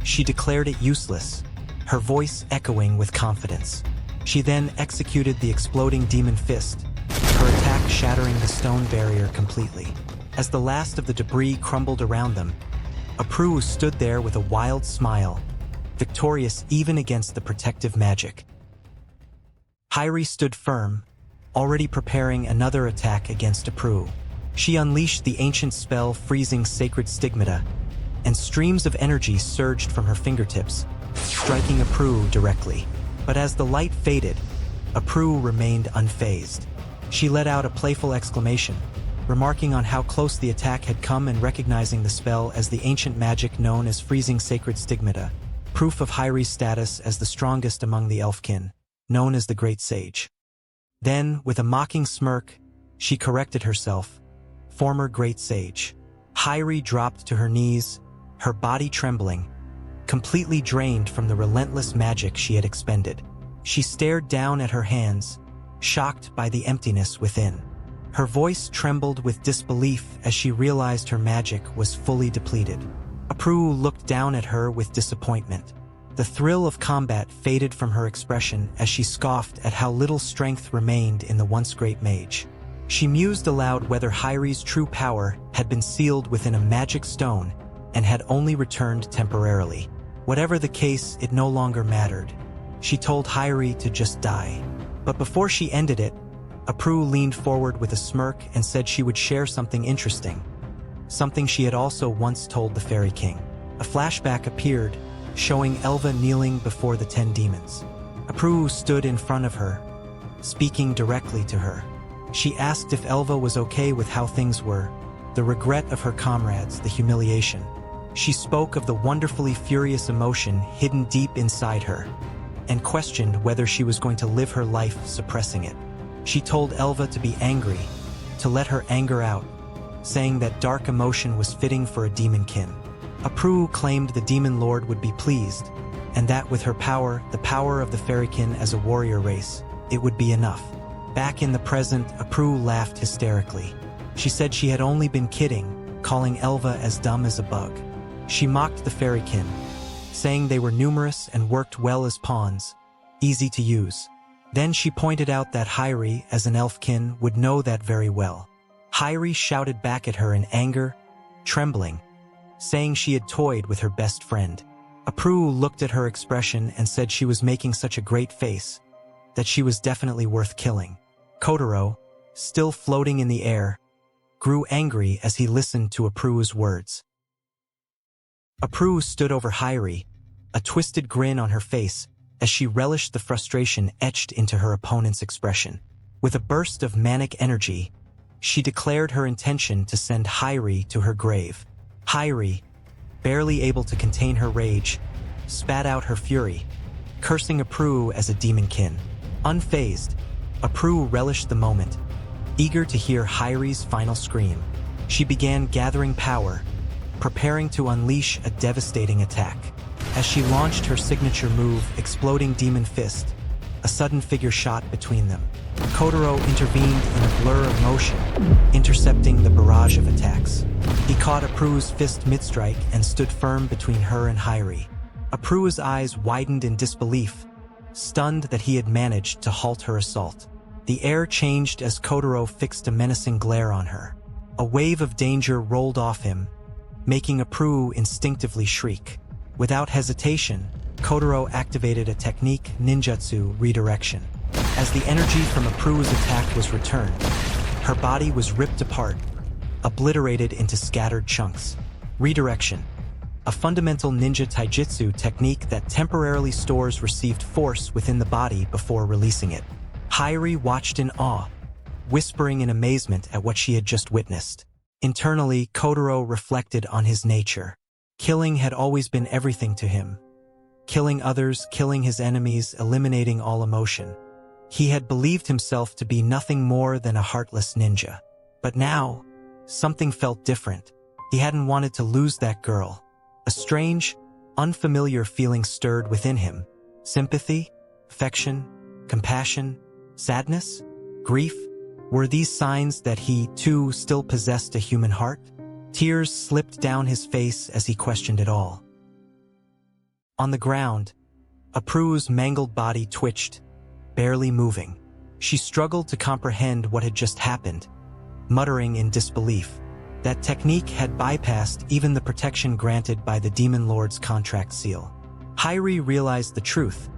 she declared it useless, her voice echoing with confidence. She then executed the exploding demon fist, her attack shattering the stone barrier completely. As the last of the debris crumbled around them, Kotarou stood there with a wild smile, victorious even against the protective magic. Hyrie stood firm, already preparing another attack against Kotarou. She unleashed the ancient spell Freezing Sacred Stigmata, and streams of energy surged from her fingertips, striking Kotarou directly. But as the light faded, Kotarou remained unfazed. She let out a playful exclamation, remarking on how close the attack had come and recognizing the spell as the ancient magic known as Freezing Sacred Stigmata, proof of Hyrie's status as the strongest among the elfkin, known as the Great Sage. Then, with a mocking smirk, she corrected herself, former Great Sage. Hairi dropped to her knees, her body trembling, completely drained from the relentless magic she had expended. She stared down at her hands, shocked by the emptiness within. Her voice trembled with disbelief as she realized her magic was fully depleted. Kotarou looked down at her with disappointment. The thrill of combat faded from her expression as she scoffed at how little strength remained in the once great mage. She mused aloud whether Hairi's true power had been sealed within a magic stone and had only returned temporarily. Whatever the case, it no longer mattered. She told Hairi to just die. But before she ended it, Kotarou leaned forward with a smirk and said she would share something interesting. Something she had also once told the Fairy King. A flashback appeared, showing Elva kneeling before the 10 demons. Kotarou stood in front of her, speaking directly to her. She asked if Elva was okay with how things were, the regret of her comrades, the humiliation. She spoke of the wonderfully furious emotion hidden deep inside her, and questioned whether she was going to live her life suppressing it. She told Elva to be angry, to let her anger out, saying that dark emotion was fitting for a demonkin. Kotarou claimed the demon lord would be pleased, and that with her power, the power of the fairykin as a warrior race, it would be enough. Back in the present, Kotarou laughed hysterically. She said she had only been kidding, calling Elva as dumb as a bug. She mocked the fairykin, saying they were numerous and worked well as pawns, easy to use. Then she pointed out that Hairi, as an elfkin, would know that very well. Hairi shouted back at her in anger, trembling, saying she had toyed with her best friend. Kotarou looked at her expression and said she was making such a great face, that she was definitely worth killing. Kotarou, still floating in the air, grew angry as he listened to Kotarou's words. Kotarou stood over Hairi, a twisted grin on her face as she relished the frustration etched into her opponent's expression. With a burst of manic energy, she declared her intention to send Hairi to her grave. Hairi, barely able to contain her rage, spat out her fury, cursing Kotarou as a demonkin. Unfazed, Kotarou relished the moment, eager to hear Hairi's final scream. She began gathering power, preparing to unleash a devastating attack. As she launched her signature move, Exploding Demon Fist, a sudden figure shot between them. Kotarou intervened in a blur of motion, intercepting the barrage of attacks. He caught Kotarou's fist mid-strike and stood firm between her and Hairi. Kotarou's eyes widened in disbelief, stunned that he had managed to halt her assault. The air changed as Kotarou fixed a menacing glare on her. A wave of danger rolled off him, making Kotarou instinctively shriek. Without hesitation, Kotarou activated a technique, ninjutsu redirection. As the energy from Kotarou's attack was returned, her body was ripped apart, obliterated into scattered chunks. Redirection, a fundamental ninja taijutsu technique that temporarily stores received force within the body before releasing it. Hairi watched in awe, whispering in amazement at what she had just witnessed. Internally, Kotarou reflected on his nature. Killing had always been everything to him. Killing others, killing his enemies, eliminating all emotion. He had believed himself to be nothing more than a heartless ninja. But now, something felt different. He hadn't wanted to lose that girl. A strange, unfamiliar feeling stirred within him. Sympathy, affection, compassion, sadness, grief. Were these signs that he, too, still possessed a human heart? Tears slipped down his face as he questioned it all. On the ground, Kotarou's mangled body twitched, barely moving. She struggled to comprehend what had just happened, muttering in disbelief. That technique had bypassed even the protection granted by the Demon Lord's contract seal. Hairi realized the truth.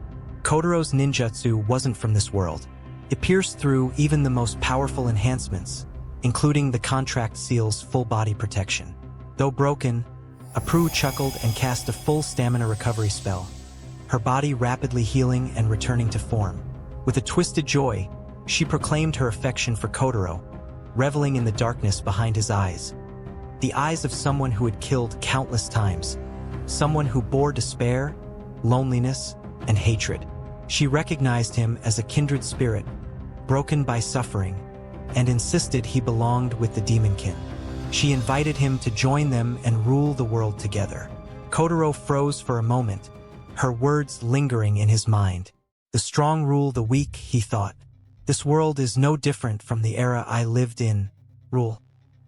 Kotarou's ninjutsu wasn't from this world. It pierced through even the most powerful enhancements, including the contract seal's full-body protection. Though broken, Kotarou chuckled and cast a full stamina recovery spell, her body rapidly healing and returning to form. With a twisted joy, she proclaimed her affection for Kotarou, reveling in the darkness behind his eyes. The eyes of someone who had killed countless times, someone who bore despair, loneliness, and hatred. She recognized him as a kindred spirit, broken by suffering, and insisted he belonged with the demonkin. She invited him to join them and rule the world together. Kotarou froze for a moment, her words lingering in his mind. The strong rule the weak, he thought. This world is no different from the era I lived in. Rule.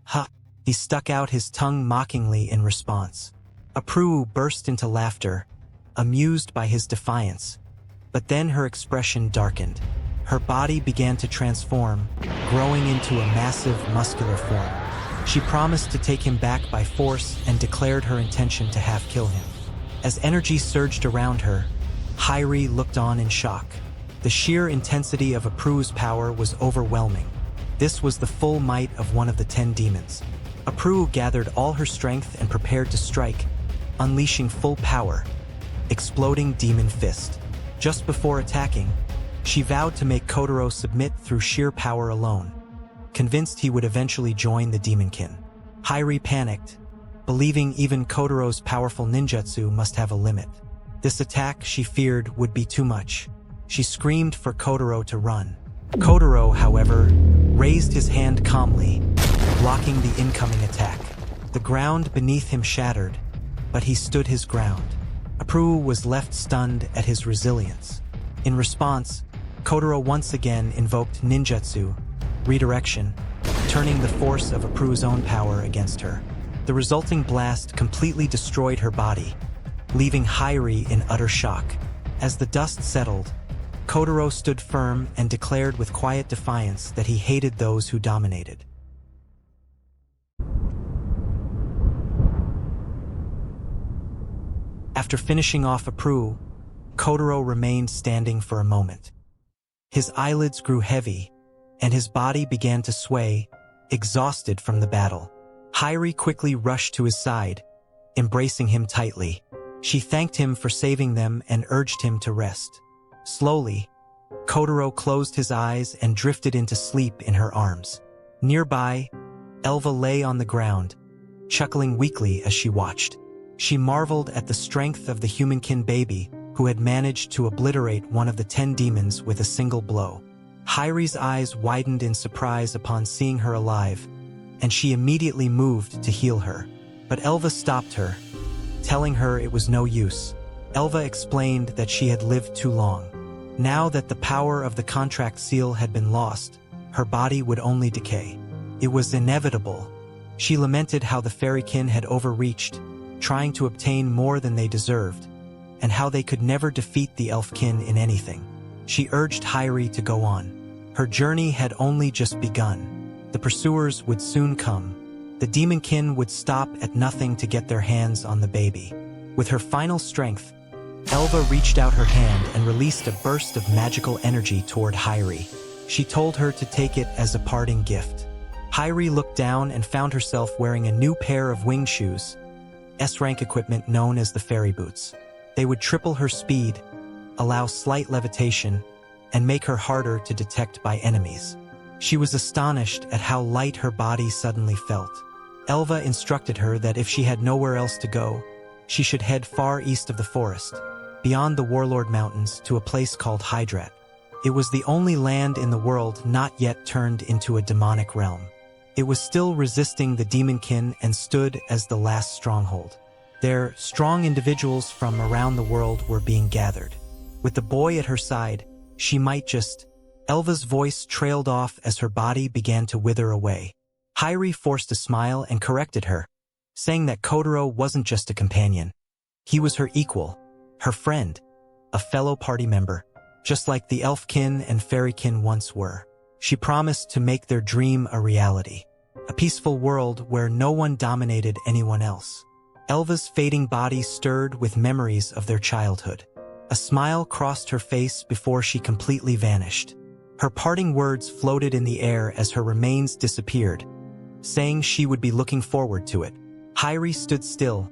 Ha! He stuck out his tongue mockingly in response. Kotarou burst into laughter, amused by his defiance. But then her expression darkened. Her body began to transform, growing into a massive muscular form. She promised to take him back by force and declared her intention to half-kill him. As energy surged around her, Hairi looked on in shock. The sheer intensity of Kotarou's power was overwhelming. This was the full might of one of the 10 demons. Kotarou gathered all her strength and prepared to strike, unleashing full power, exploding demon fist. Just before attacking, she vowed to make Kotarou submit through sheer power alone, convinced he would eventually join the demonkin. Hairi panicked, believing even Kotarou's powerful ninjutsu must have a limit. This attack, she feared, would be too much. She screamed for Kotarou to run. Kotarou, however, raised his hand calmly, blocking the incoming attack. The ground beneath him shattered, but he stood his ground. Kotarou was left stunned at his resilience. In response, Kotarou once again invoked ninjutsu, redirection, turning the force of Kotarou's own power against her. The resulting blast completely destroyed her body, leaving Hairi in utter shock. As the dust settled, Kotarou stood firm and declared with quiet defiance that he hated those who dominated. After finishing off Kotarou, Kotarou remained standing for a moment. His eyelids grew heavy, and his body began to sway, exhausted from the battle. Hairi quickly rushed to his side, embracing him tightly. She thanked him for saving them and urged him to rest. Slowly, Kotarou closed his eyes and drifted into sleep in her arms. Nearby, Elva lay on the ground, chuckling weakly as she watched. She marveled at the strength of the humankin baby who had managed to obliterate one of the 10 demons with a single blow. Hairi's eyes widened in surprise upon seeing her alive, and she immediately moved to heal her. But Elva stopped her, telling her it was no use. Elva explained that she had lived too long. Now that the power of the contract seal had been lost, her body would only decay. It was inevitable. She lamented how the fairykin had overreached, trying to obtain more than they deserved, and how they could never defeat the elfkin in anything. She urged Hairi to go on. Her journey had only just begun. The pursuers would soon come. The demonkin would stop at nothing to get their hands on the baby. With her final strength, Elva reached out her hand and released a burst of magical energy toward Hairi. She told her to take it as a parting gift. Hairi looked down and found herself wearing a new pair of wing shoes, S-rank equipment known as the fairy boots. They would triple her speed, allow slight levitation, and make her harder to detect by enemies. She was astonished at how light her body suddenly felt. Elva instructed her that if she had nowhere else to go, she should head far east of the forest, beyond the Warlord Mountains to a place called Hydrat. It was the only land in the world not yet turned into a demonic realm. It was still resisting the demonkin and stood as the last stronghold. There, strong individuals from around the world were being gathered. With the boy at her side, she might just... Elva's voice trailed off as her body began to wither away. Hairi forced a smile and corrected her, saying that Kotarou wasn't just a companion. He was her equal, her friend, a fellow party member, just like the elfkin and fairykin once were. She promised to make their dream a reality, a peaceful world where no one dominated anyone else. Elva's fading body stirred with memories of their childhood. A smile crossed her face before she completely vanished. Her parting words floated in the air as her remains disappeared, saying she would be looking forward to it. Hairi stood still,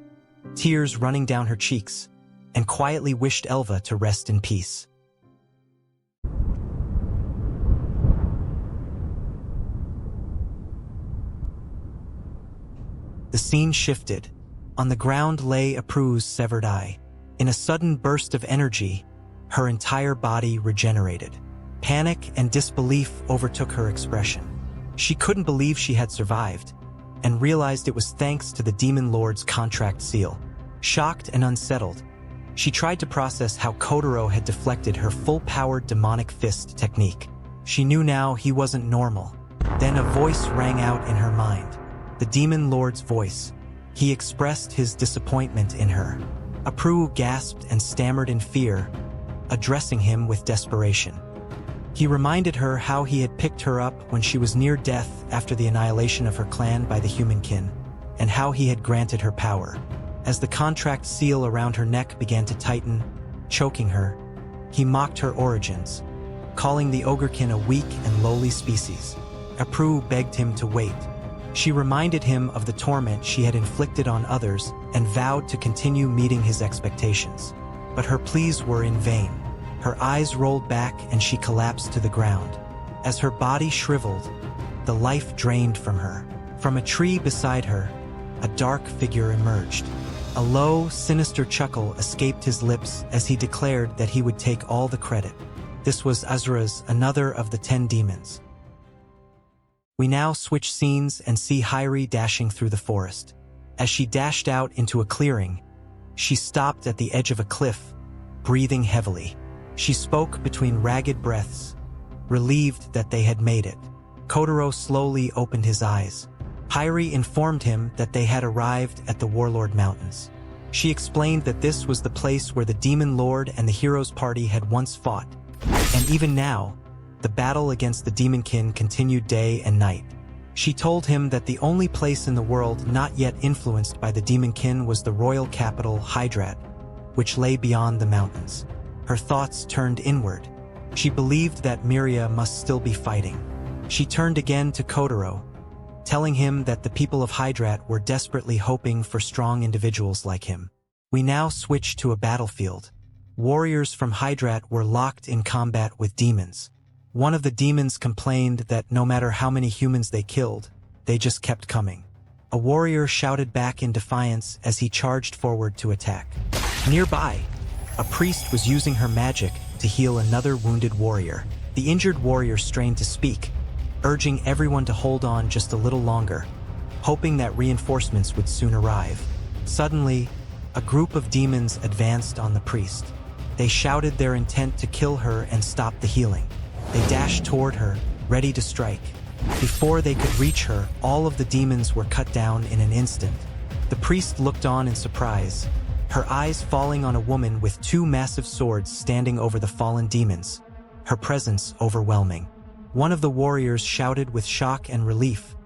tears running down her cheeks, and quietly wished Elva to rest in peace. The scene shifted. On the ground lay Kotarou's severed eye. In a sudden burst of energy, her entire body regenerated. Panic and disbelief overtook her expression. She couldn't believe she had survived, and realized it was thanks to the Demon Lord's contract seal. Shocked and unsettled, she tried to process how Kotarou had deflected her full-powered demonic fist technique. She knew now he wasn't normal. Then a voice rang out in her mind. The Demon Lord's voice. He expressed his disappointment in her. Kotarou gasped and stammered in fear, addressing him with desperation. He reminded her how he had picked her up when she was near death after the annihilation of her clan by the humankin, and how he had granted her power. As the contract seal around her neck began to tighten, choking her, he mocked her origins, calling the ogrekin a weak and lowly species. Kotarou begged him to wait. She reminded him of the torment she had inflicted on others and vowed to continue meeting his expectations. But her pleas were in vain. Her eyes rolled back and she collapsed to the ground. As her body shriveled, the life drained from her. From a tree beside her, a dark figure emerged. A low, sinister chuckle escaped his lips as he declared that he would take all the credit. This was Azra's, another of the 10 demons. We now switch scenes and see Hyrie dashing through the forest. As she dashed out into a clearing, she stopped at the edge of a cliff, breathing heavily. She spoke between ragged breaths, relieved that they had made it. Kotarou slowly opened his eyes. Hyrie informed him that they had arrived at the Warlord Mountains. She explained that this was the place where the Demon Lord and the Heroes Party had once fought, and even now, the battle against the Demonkin continued day and night. She told him that the only place in the world not yet influenced by the Demonkin was the royal capital, Hydrate, which lay beyond the mountains. Her thoughts turned inward. She believed that Miria must still be fighting. She turned again to Kotarou, telling him that the people of Hydrate were desperately hoping for strong individuals like him. We now switch to a battlefield. Warriors from Hydrate were locked in combat with demons. One of the demons complained that no matter how many humans they killed, they just kept coming. A warrior shouted back in defiance as he charged forward to attack. Nearby, a priest was using her magic to heal another wounded warrior. The injured warrior strained to speak, urging everyone to hold on just a little longer, hoping that reinforcements would soon arrive. Suddenly, a group of demons advanced on the priest. They shouted their intent to kill her and stop the healing. They dashed toward her, ready to strike. Before they could reach her, all of the demons were cut down in an instant. The priest looked on in surprise, her eyes falling on a woman with 2 massive swords standing over the fallen demons, her presence overwhelming. One of the warriors shouted with shock and relief,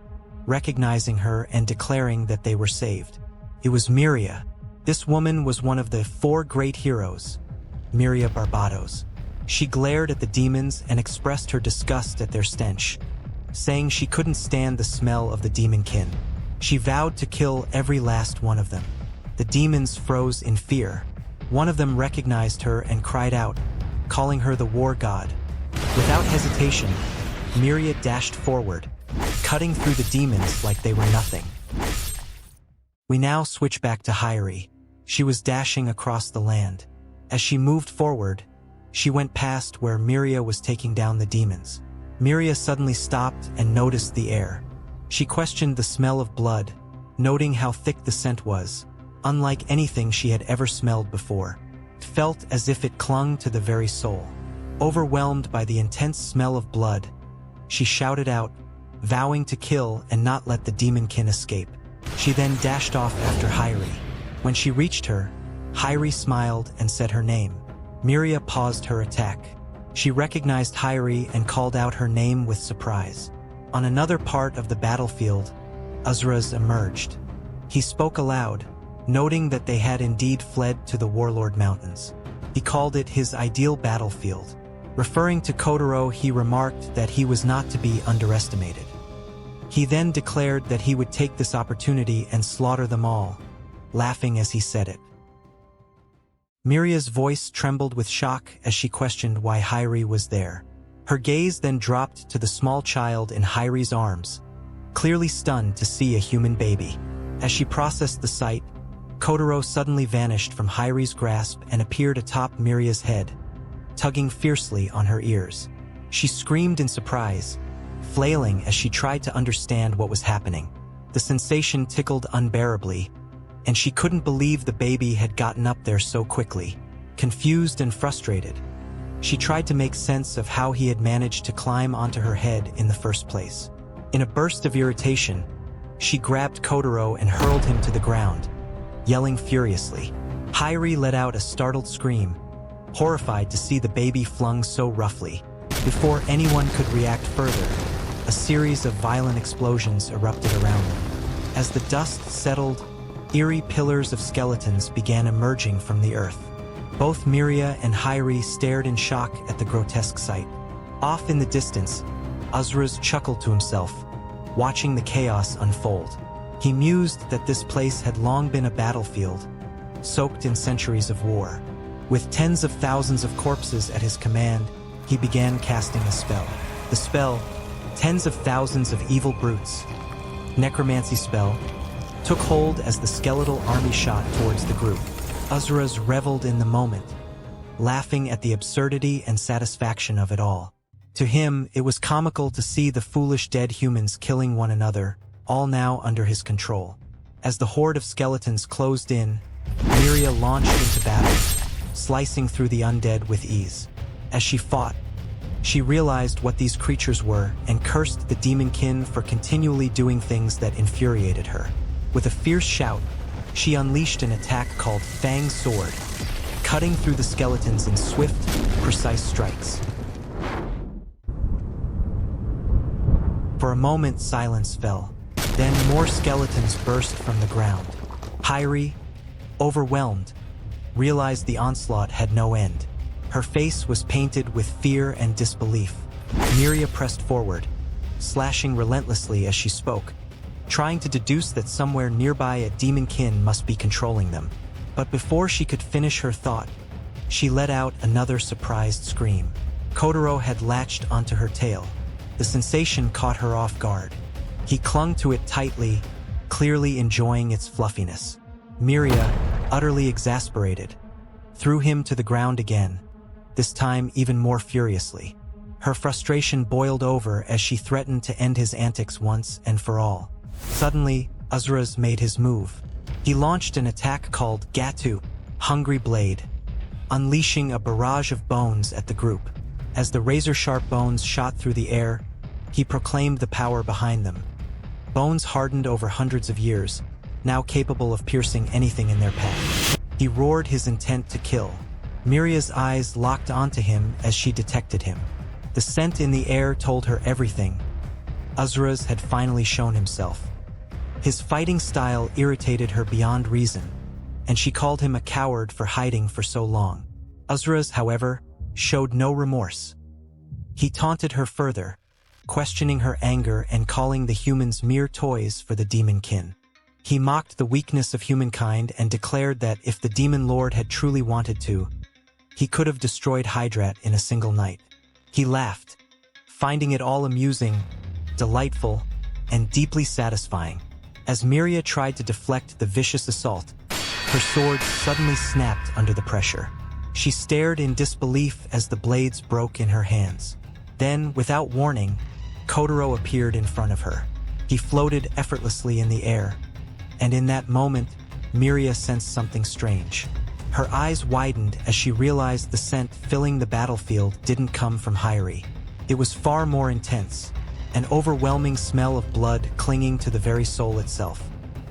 recognizing her and declaring that they were saved. It was Miria. This woman was one of the 4 great heroes, Miria Barbados. She glared at the demons and expressed her disgust at their stench, saying she couldn't stand the smell of the demonkin. She vowed to kill every last one of them. The demons froze in fear. One of them recognized her and cried out, calling her the war god. Without hesitation, Miria dashed forward, cutting through the demons like they were nothing. We now switch back to Hyrie. She was dashing across the land. As she moved forward, she went past where Miria was taking down the demons. Miria suddenly stopped and noticed the air. She questioned the smell of blood, noting how thick the scent was, unlike anything she had ever smelled before. It felt as if it clung to the very soul. Overwhelmed by the intense smell of blood, she shouted out, vowing to kill and not let the demonkin escape. She then dashed off after Hyrie. When she reached her, Hyrie smiled and said her name. Miria paused her attack. She recognized Hyrie and called out her name with surprise. On another part of the battlefield, Azraz emerged. He spoke aloud, noting that they had indeed fled to the Warlord Mountains. He called it his ideal battlefield. Referring to Kotarou, he remarked that he was not to be underestimated. He then declared that he would take this opportunity and slaughter them all, laughing as he said it. Miria's voice trembled with shock as she questioned why Hyrie was there. Her gaze then dropped to the small child in Hyrie's arms, clearly stunned to see a human baby. As she processed the sight, Kotarou suddenly vanished from Hyrie's grasp and appeared atop Miria's head, tugging fiercely on her ears. She screamed in surprise, flailing as she tried to understand what was happening. The sensation tickled unbearably, and she couldn't believe the baby had gotten up there so quickly. Confused and frustrated, she tried to make sense of how he had managed to climb onto her head in the first place. In a burst of irritation, she grabbed Kotarou and hurled him to the ground, yelling furiously. Hairi let out a startled scream, horrified to see the baby flung so roughly. Before anyone could react further, a series of violent explosions erupted around them. As the dust settled, eerie pillars of skeletons began emerging from the earth. Both Miria and Hairi stared in shock at the grotesque sight. Off in the distance, Azraz chuckled to himself, watching the chaos unfold. He mused that this place had long been a battlefield, soaked in centuries of war. With tens of thousands of corpses at his command, he began casting a spell. The spell, tens of thousands of evil brutes, necromancy spell, took hold as the skeletal army shot towards the group. Azraz reveled in the moment, laughing at the absurdity and satisfaction of it all. To him, it was comical to see the foolish dead humans killing one another, all now under his control. As the horde of skeletons closed in, Miria launched into battle, slicing through the undead with ease. As she fought, she realized what these creatures were and cursed the demonkin for continually doing things that infuriated her. With a fierce shout, she unleashed an attack called Fang Sword, cutting through the skeletons in swift, precise strikes. For a moment, silence fell. Then more skeletons burst from the ground. Hairi, overwhelmed, realized the onslaught had no end. Her face was painted with fear and disbelief. Miria pressed forward, slashing relentlessly as she spoke, trying to deduce that somewhere nearby a demonkin must be controlling them. But before she could finish her thought, she let out another surprised scream. Kotarou had latched onto her tail. The sensation caught her off guard. He clung to it tightly, clearly enjoying its fluffiness. Miria, utterly exasperated, threw him to the ground again, this time even more furiously. Her frustration boiled over as she threatened to end his antics once and for all. Suddenly, Azraz made his move. He launched an attack called Gatu, Hungry Blade, unleashing a barrage of bones at the group. As the razor-sharp bones shot through the air, he proclaimed the power behind them. Bones hardened over hundreds of years, now capable of piercing anything in their path. He roared his intent to kill. Miria's eyes locked onto him as she detected him. The scent in the air told her everything. Azraz had finally shown himself. His fighting style irritated her beyond reason, and she called him a coward for hiding for so long. Azraz, however, showed no remorse. He taunted her further, questioning her anger and calling the humans mere toys for the demonkin. He mocked the weakness of humankind and declared that if the demon lord had truly wanted to, he could have destroyed Hydrat in a single night. He laughed, finding it all amusing, delightful, and deeply satisfying. As Miria tried to deflect the vicious assault, her sword suddenly snapped under the pressure. She stared in disbelief as the blades broke in her hands. Then, without warning, Kotarou appeared in front of her. He floated effortlessly in the air, and in that moment, Miria sensed something strange. Her eyes widened as she realized the scent filling the battlefield didn't come from Hairi. It was far more intense, an overwhelming smell of blood clinging to the very soul itself.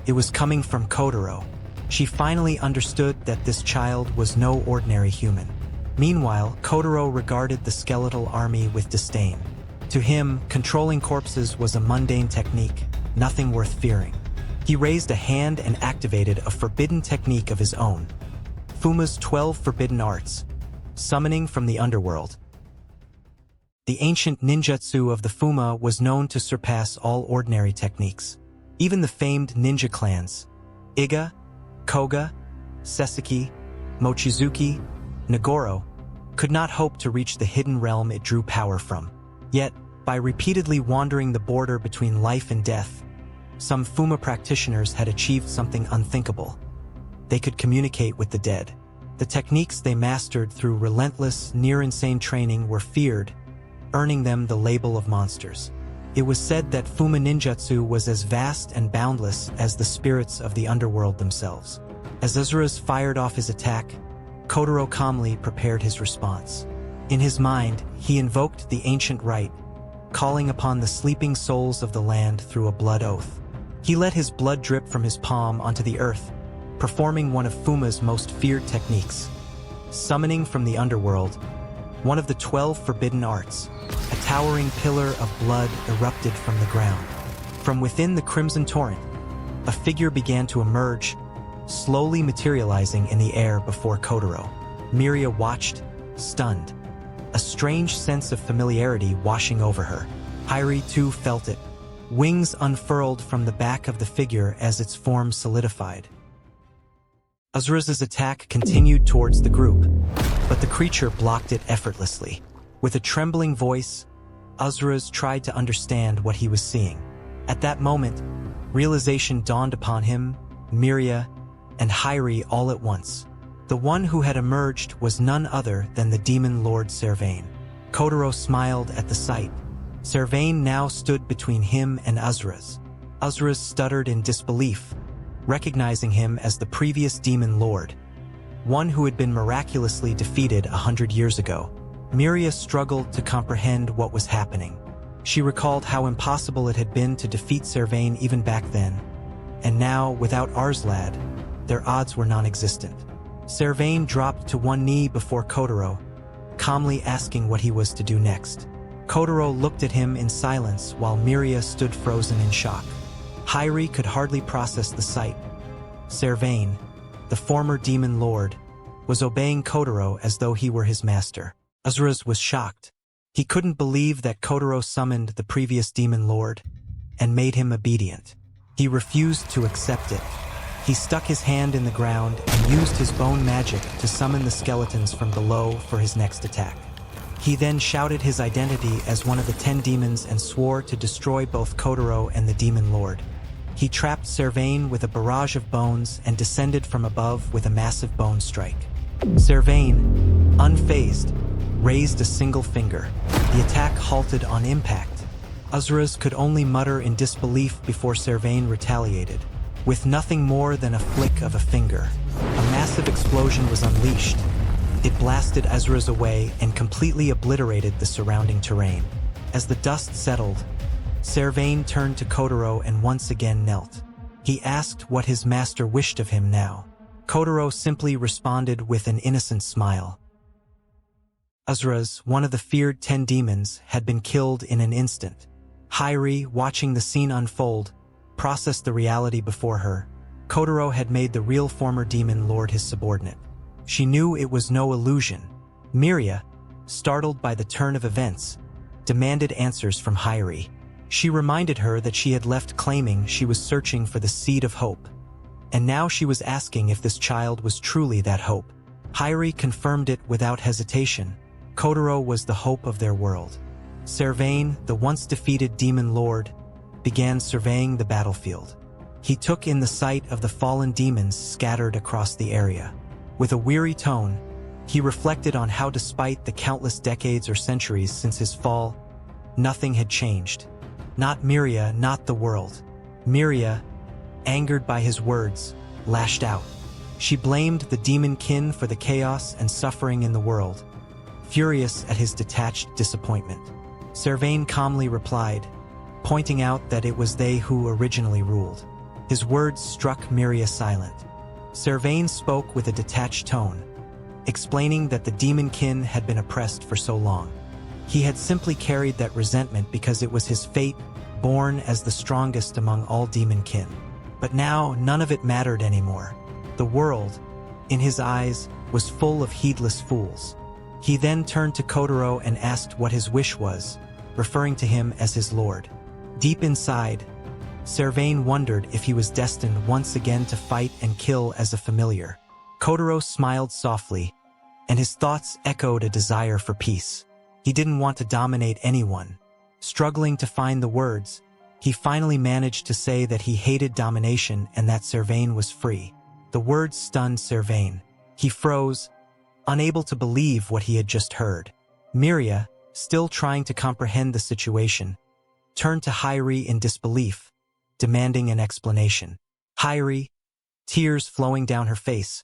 It was coming from Kotarou. She finally understood that this child was no ordinary human. Meanwhile, Kotarou regarded the skeletal army with disdain. To him, controlling corpses was a mundane technique, nothing worth fearing. He raised a hand and activated a forbidden technique of his own. Fuma's 12 forbidden arts, summoning from the underworld. The ancient ninjutsu of the Fuuma was known to surpass all ordinary techniques. Even the famed ninja clans, Iga, Koga, Seseki, Mochizuki, Nagoro, could not hope to reach the hidden realm it drew power from. Yet, by repeatedly wandering the border between life and death, some Fuuma practitioners had achieved something unthinkable. They could communicate with the dead. The techniques they mastered through relentless, near-insane training were feared, earning them the label of monsters. It was said that Fuuma ninjutsu was as vast and boundless as the spirits of the underworld themselves. As Azura's fired off his attack, Kotarou calmly prepared his response. In his mind, he invoked the ancient rite, calling upon the sleeping souls of the land through a blood oath. He let his blood drip from his palm onto the earth, performing one of Fuma's most feared techniques, summoning from the underworld, one of the 12 forbidden arts. A towering pillar of blood erupted from the ground. From within the crimson torrent, a figure began to emerge, slowly materializing in the air before Kotarou. Miria watched, stunned, a strange sense of familiarity washing over her. Hairi too felt it. Wings unfurled from the back of the figure as its form solidified. Azura's attack continued towards the group, but the creature blocked it effortlessly. With a trembling voice, Azura's tried to understand what he was seeing. At that moment, realization dawned upon him, Miria, and Hairi all at once. The one who had emerged was none other than the demon lord Servain. Kotarou smiled at the sight. Servain now stood between him and Azura's. Azura's stuttered in disbelief, recognizing him as the previous demon lord, one who had been miraculously defeated 100 years ago. Miria struggled to comprehend what was happening. She recalled how impossible it had been to defeat Servain even back then, and now, without Arzlad, their odds were non-existent. Servain dropped to one knee before Kotarou, calmly asking what he was to do next. Kotarou looked at him in silence while Miria stood frozen in shock. Hairi could hardly process the sight. Servain, the former demon lord, was obeying Kotarou as though he were his master. Azura's was shocked. He couldn't believe that Kotarou summoned the previous demon lord and made him obedient. He refused to accept it. He stuck his hand in the ground and used his bone magic to summon the skeletons from below for his next attack. He then shouted his identity as one of the 10 demons and swore to destroy both Kotarou and the demon lord. He trapped Servain with a barrage of bones and descended from above with a massive bone strike. Servain, unfazed, raised a single finger. The attack halted on impact. Azura's could only mutter in disbelief before Servain retaliated. With nothing more than a flick of a finger, a massive explosion was unleashed. It blasted Azura's away and completely obliterated the surrounding terrain. As the dust settled, Servain turned to Kotarou and once again knelt. He asked what his master wished of him now. Kotarou simply responded with an innocent smile. Azura's, one of the feared 10 demons, had been killed in an instant. Hairi, watching the scene unfold, processed the reality before her. Kotarou had made the real former demon lord his subordinate. She knew it was no illusion. Miria, startled by the turn of events, demanded answers from Hairi. She reminded her that she had left claiming she was searching for the seed of hope, and now she was asking if this child was truly that hope. Hairi confirmed it without hesitation. Kotarou was the hope of their world. Servain, the once defeated demon lord, began surveying the battlefield. He took in the sight of the fallen demons scattered across the area. With a weary tone, he reflected on how despite the countless decades or centuries since his fall, nothing had changed. Not Miria, not the world. Miria, angered by his words, lashed out. She blamed the demon kin for the chaos and suffering in the world, furious at his detached disappointment. Servain calmly replied, pointing out that it was they who originally ruled. His words struck Miria silent. Servain spoke with a detached tone, explaining that the demon kin had been oppressed for so long. He had simply carried that resentment because it was his fate, born as the strongest among all demon kin. But now none of it mattered anymore. The world, in his eyes, was full of heedless fools. He then turned to Kotarou and asked what his wish was, referring to him as his lord. Deep inside, Servain wondered if he was destined once again to fight and kill as a familiar. Kotarou smiled softly, and his thoughts echoed a desire for peace. He didn't want to dominate anyone. Struggling to find the words, he finally managed to say that he hated domination and that Servain was free. The words stunned Servain. He froze, unable to believe what he had just heard. Miria, still trying to comprehend the situation, turned to Hairi in disbelief, demanding an explanation. Hairi, tears flowing down her face,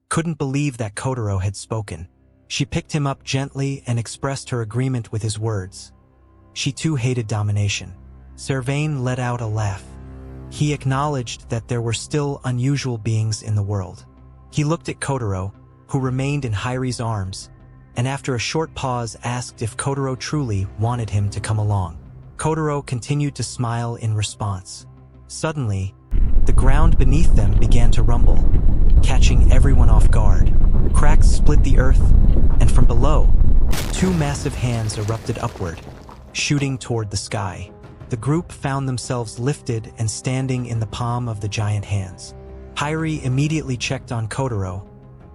couldn't believe that Kotarou had spoken. She picked him up gently and expressed her agreement with his words. She too hated domination. Servain let out a laugh. He acknowledged that there were still unusual beings in the world. He looked at Kotarou, who remained in Hairi's arms, and after a short pause asked if Kotarou truly wanted him to come along. Kotarou continued to smile in response. Suddenly, the ground beneath them began to rumble, catching everyone off guard. Cracks split the earth, and from below, two massive hands erupted upward, shooting toward the sky. The group found themselves lifted and standing in the palm of the giant hands. Hairi immediately checked on Kotarou,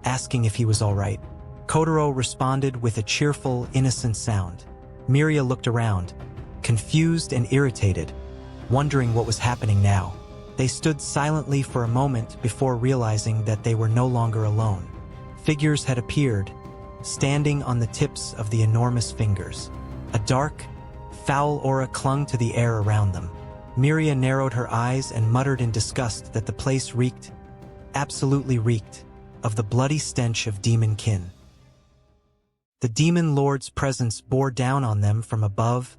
asking if he was all right. Kotarou responded with a cheerful, innocent sound. Miria looked around, confused and irritated, wondering what was happening now. They stood silently for a moment before realizing that they were no longer alone. Figures had appeared, standing on the tips of the enormous fingers. A dark, foul aura clung to the air around them. Miria narrowed her eyes and muttered in disgust that the place reeked, absolutely reeked, of the bloody stench of demon kin. The demon lord's presence bore down on them from above,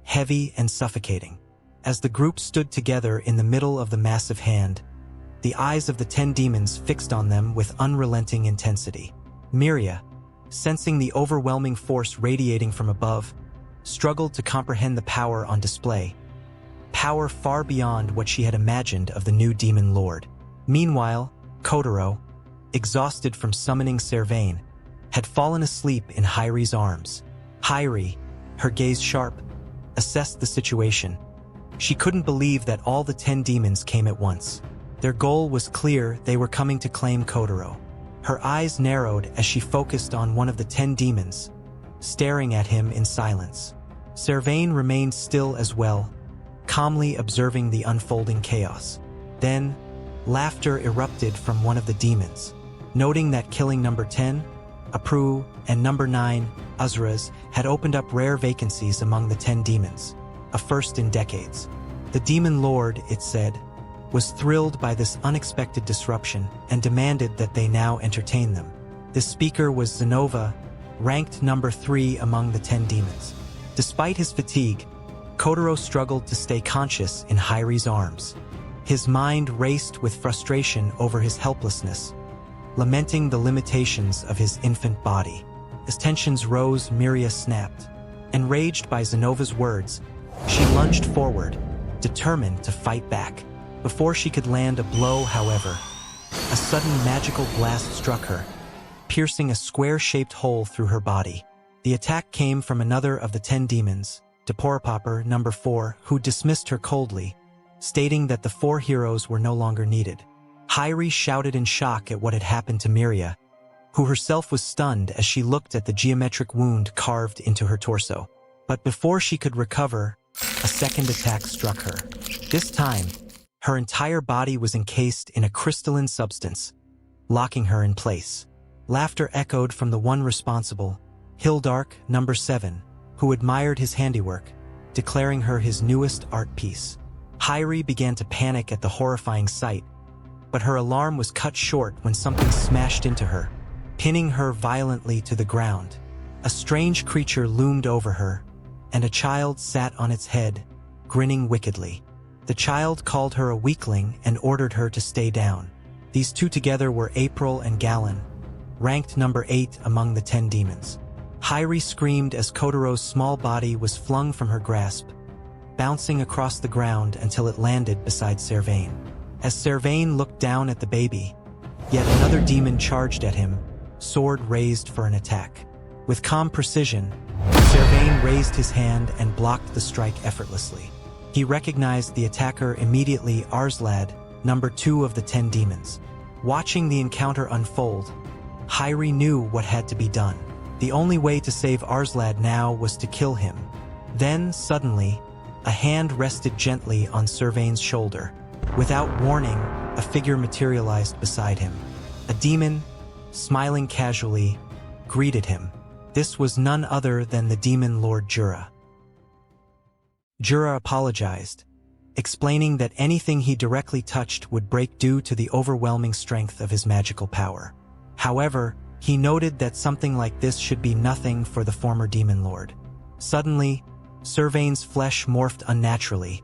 heavy and suffocating. As the group stood together in the middle of the massive hand, the eyes of the 10 demons fixed on them with unrelenting intensity. Miria, sensing the overwhelming force radiating from above, struggled to comprehend the power on display, power far beyond what she had imagined of the new demon lord. Meanwhile, Kotarou, exhausted from summoning Servain, had fallen asleep in Hairi's arms. Hairi, her gaze sharp, assessed the situation. She couldn't believe that all the 10 demons came at once. Their goal was clear: they were coming to claim Kotarou. Her eyes narrowed as she focused on one of the 10 demons, staring at him in silence. Servain remained still as well, calmly observing the unfolding chaos. Then, laughter erupted from one of the demons. Noting that killing number 10, Apru, and number 9, Uzras, had opened up rare vacancies among the 10 demons, a first in decades. The demon lord, it said, was thrilled by this unexpected disruption and demanded that they now entertain them. The speaker was Zenova, ranked number 3 among the 10 demons. Despite his fatigue, Kotarou struggled to stay conscious in Hairi's arms. His mind raced with frustration over his helplessness, lamenting the limitations of his infant body. As tensions rose, Miria snapped. Enraged by Zenova's words, she lunged forward, determined to fight back. Before she could land a blow, however, a sudden magical blast struck her, piercing a square-shaped hole through her body. The attack came from another of the 10 demons, Deporapopper number 4, who dismissed her coldly, stating that the 4 heroes were no longer needed. Hairi shouted in shock at what had happened to Miria, who herself was stunned as she looked at the geometric wound carved into her torso. But before she could recover, a second attack struck her. This time, her entire body was encased in a crystalline substance, locking her in place. Laughter echoed from the one responsible, Hildark number 7, who admired his handiwork, declaring her his newest art piece. Hairi began to panic at the horrifying sight, but her alarm was cut short when something smashed into her, pinning her violently to the ground. A strange creature loomed over her, and a child sat on its head, grinning wickedly. The child called her a weakling and ordered her to stay down. These two together were April and Galen, ranked number 8 among the 10 demons. Hairi screamed as Kotarou's small body was flung from her grasp, bouncing across the ground until it landed beside Servain. As Servain looked down at the baby, yet another demon charged at him, sword raised for an attack. With calm precision, Servain raised his hand and blocked the strike effortlessly. He recognized the attacker immediately, Arzlad, number 2 of the 10 demons. Watching the encounter unfold, Hairi knew what had to be done. The only way to save Arzlad now was to kill him. Then, suddenly, a hand rested gently on Servain's shoulder. Without warning, a figure materialized beside him. A demon, smiling casually, greeted him. This was none other than the demon Lord Jura. Jura apologized, explaining that anything he directly touched would break due to the overwhelming strength of his magical power. However, he noted that something like this should be nothing for the former demon lord. Suddenly, Servain's flesh morphed unnaturally,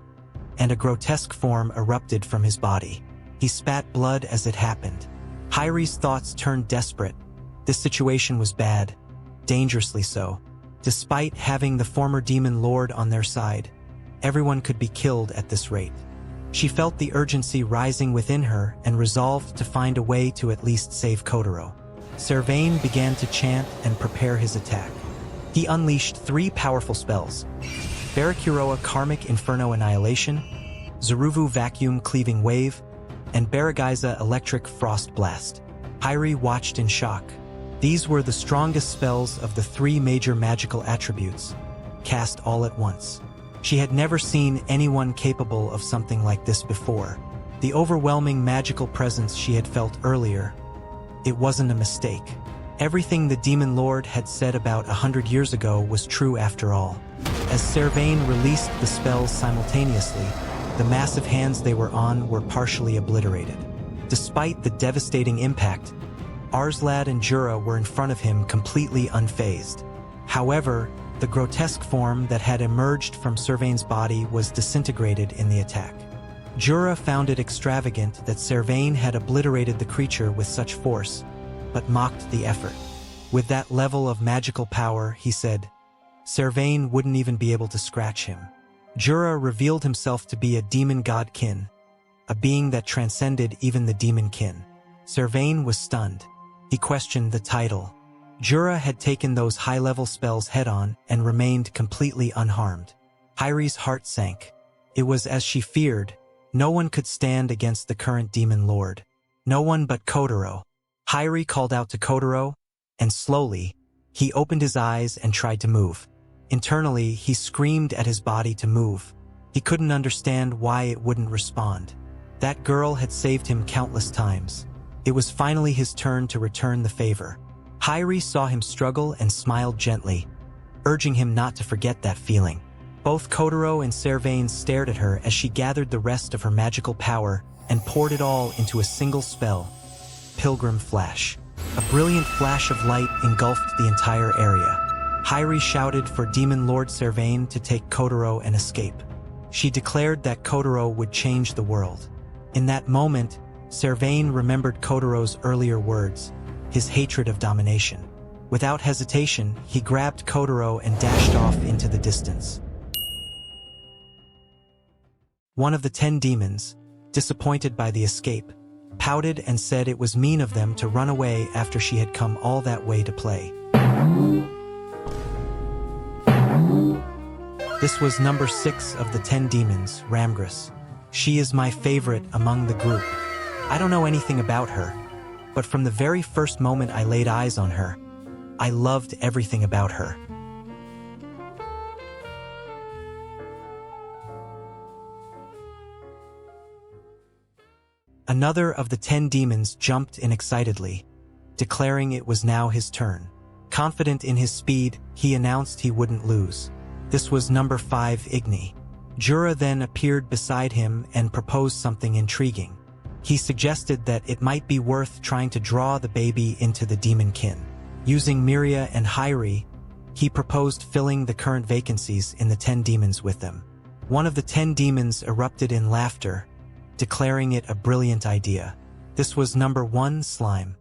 and a grotesque form erupted from his body. He spat blood as it happened. Hyri's thoughts turned desperate. This situation was bad, dangerously so. Despite having the former demon lord on their side, everyone could be killed at this rate. She felt the urgency rising within her and resolved to find a way to at least save Kotarou. Servain began to chant and prepare his attack. He unleashed 3 powerful spells: Barakuroa Karmic Inferno Annihilation, Zeruvu Vacuum Cleaving Wave, and Baragaiza Electric Frost Blast. Hyri watched in shock. These were the strongest spells of the 3 major magical attributes, cast all at once. She had never seen anyone capable of something like this before. The overwhelming magical presence she had felt earlier, it wasn't a mistake. Everything the Demon Lord had said about 100 years ago was true after all. As Servain released the spells simultaneously, the massive hands they were on were partially obliterated. Despite the devastating impact, Arslan and Jura were in front of him completely unfazed. However, the grotesque form that had emerged from Servain's body was disintegrated in the attack. Jura found it extravagant that Servain had obliterated the creature with such force, but mocked the effort. With that level of magical power, he said, Servain wouldn't even be able to scratch him. Jura revealed himself to be a demon godkin, a being that transcended even the demon kin. Servain was stunned. He questioned the title. Jura had taken those high-level spells head-on and remained completely unharmed. Hyri's heart sank. It was as she feared. No one could stand against the current demon lord. No one but Kotarou. Hyri called out to Kotarou, and slowly, he opened his eyes and tried to move. Internally, he screamed at his body to move. He couldn't understand why it wouldn't respond. That girl had saved him countless times. It was finally his turn to return the favor. Hyri saw him struggle and smiled gently, urging him not to forget that feeling. Both Kotarou and Servain stared at her as she gathered the rest of her magical power and poured it all into a single spell, Pilgrim Flash. A brilliant flash of light engulfed the entire area. Hyri shouted for Demon Lord Servain to take Kotarou and escape. She declared that Kotarou would change the world. In that moment, Servain remembered Kotarou's earlier words, his hatred of domination. Without hesitation, he grabbed Kotarou and dashed off into the distance. One of the 10 demons, disappointed by the escape, pouted and said it was mean of them to run away after she had come all that way to play. This was number 6 of the 10 demons, Ramgris. She is my favorite among the group. I don't know anything about her, but from the very first moment I laid eyes on her, I loved everything about her. Another of the 10 demons jumped in excitedly, declaring it was now his turn. Confident in his speed, he announced he wouldn't lose. This was number 5, Igni. Jura then appeared beside him and proposed something intriguing. He suggested that it might be worth trying to draw the baby into the demon kin. Using Miria and Hyri, he proposed filling the current vacancies in the 10 demons with them. One of the 10 demons erupted in laughter, declaring it a brilliant idea. This was number 1, Slime.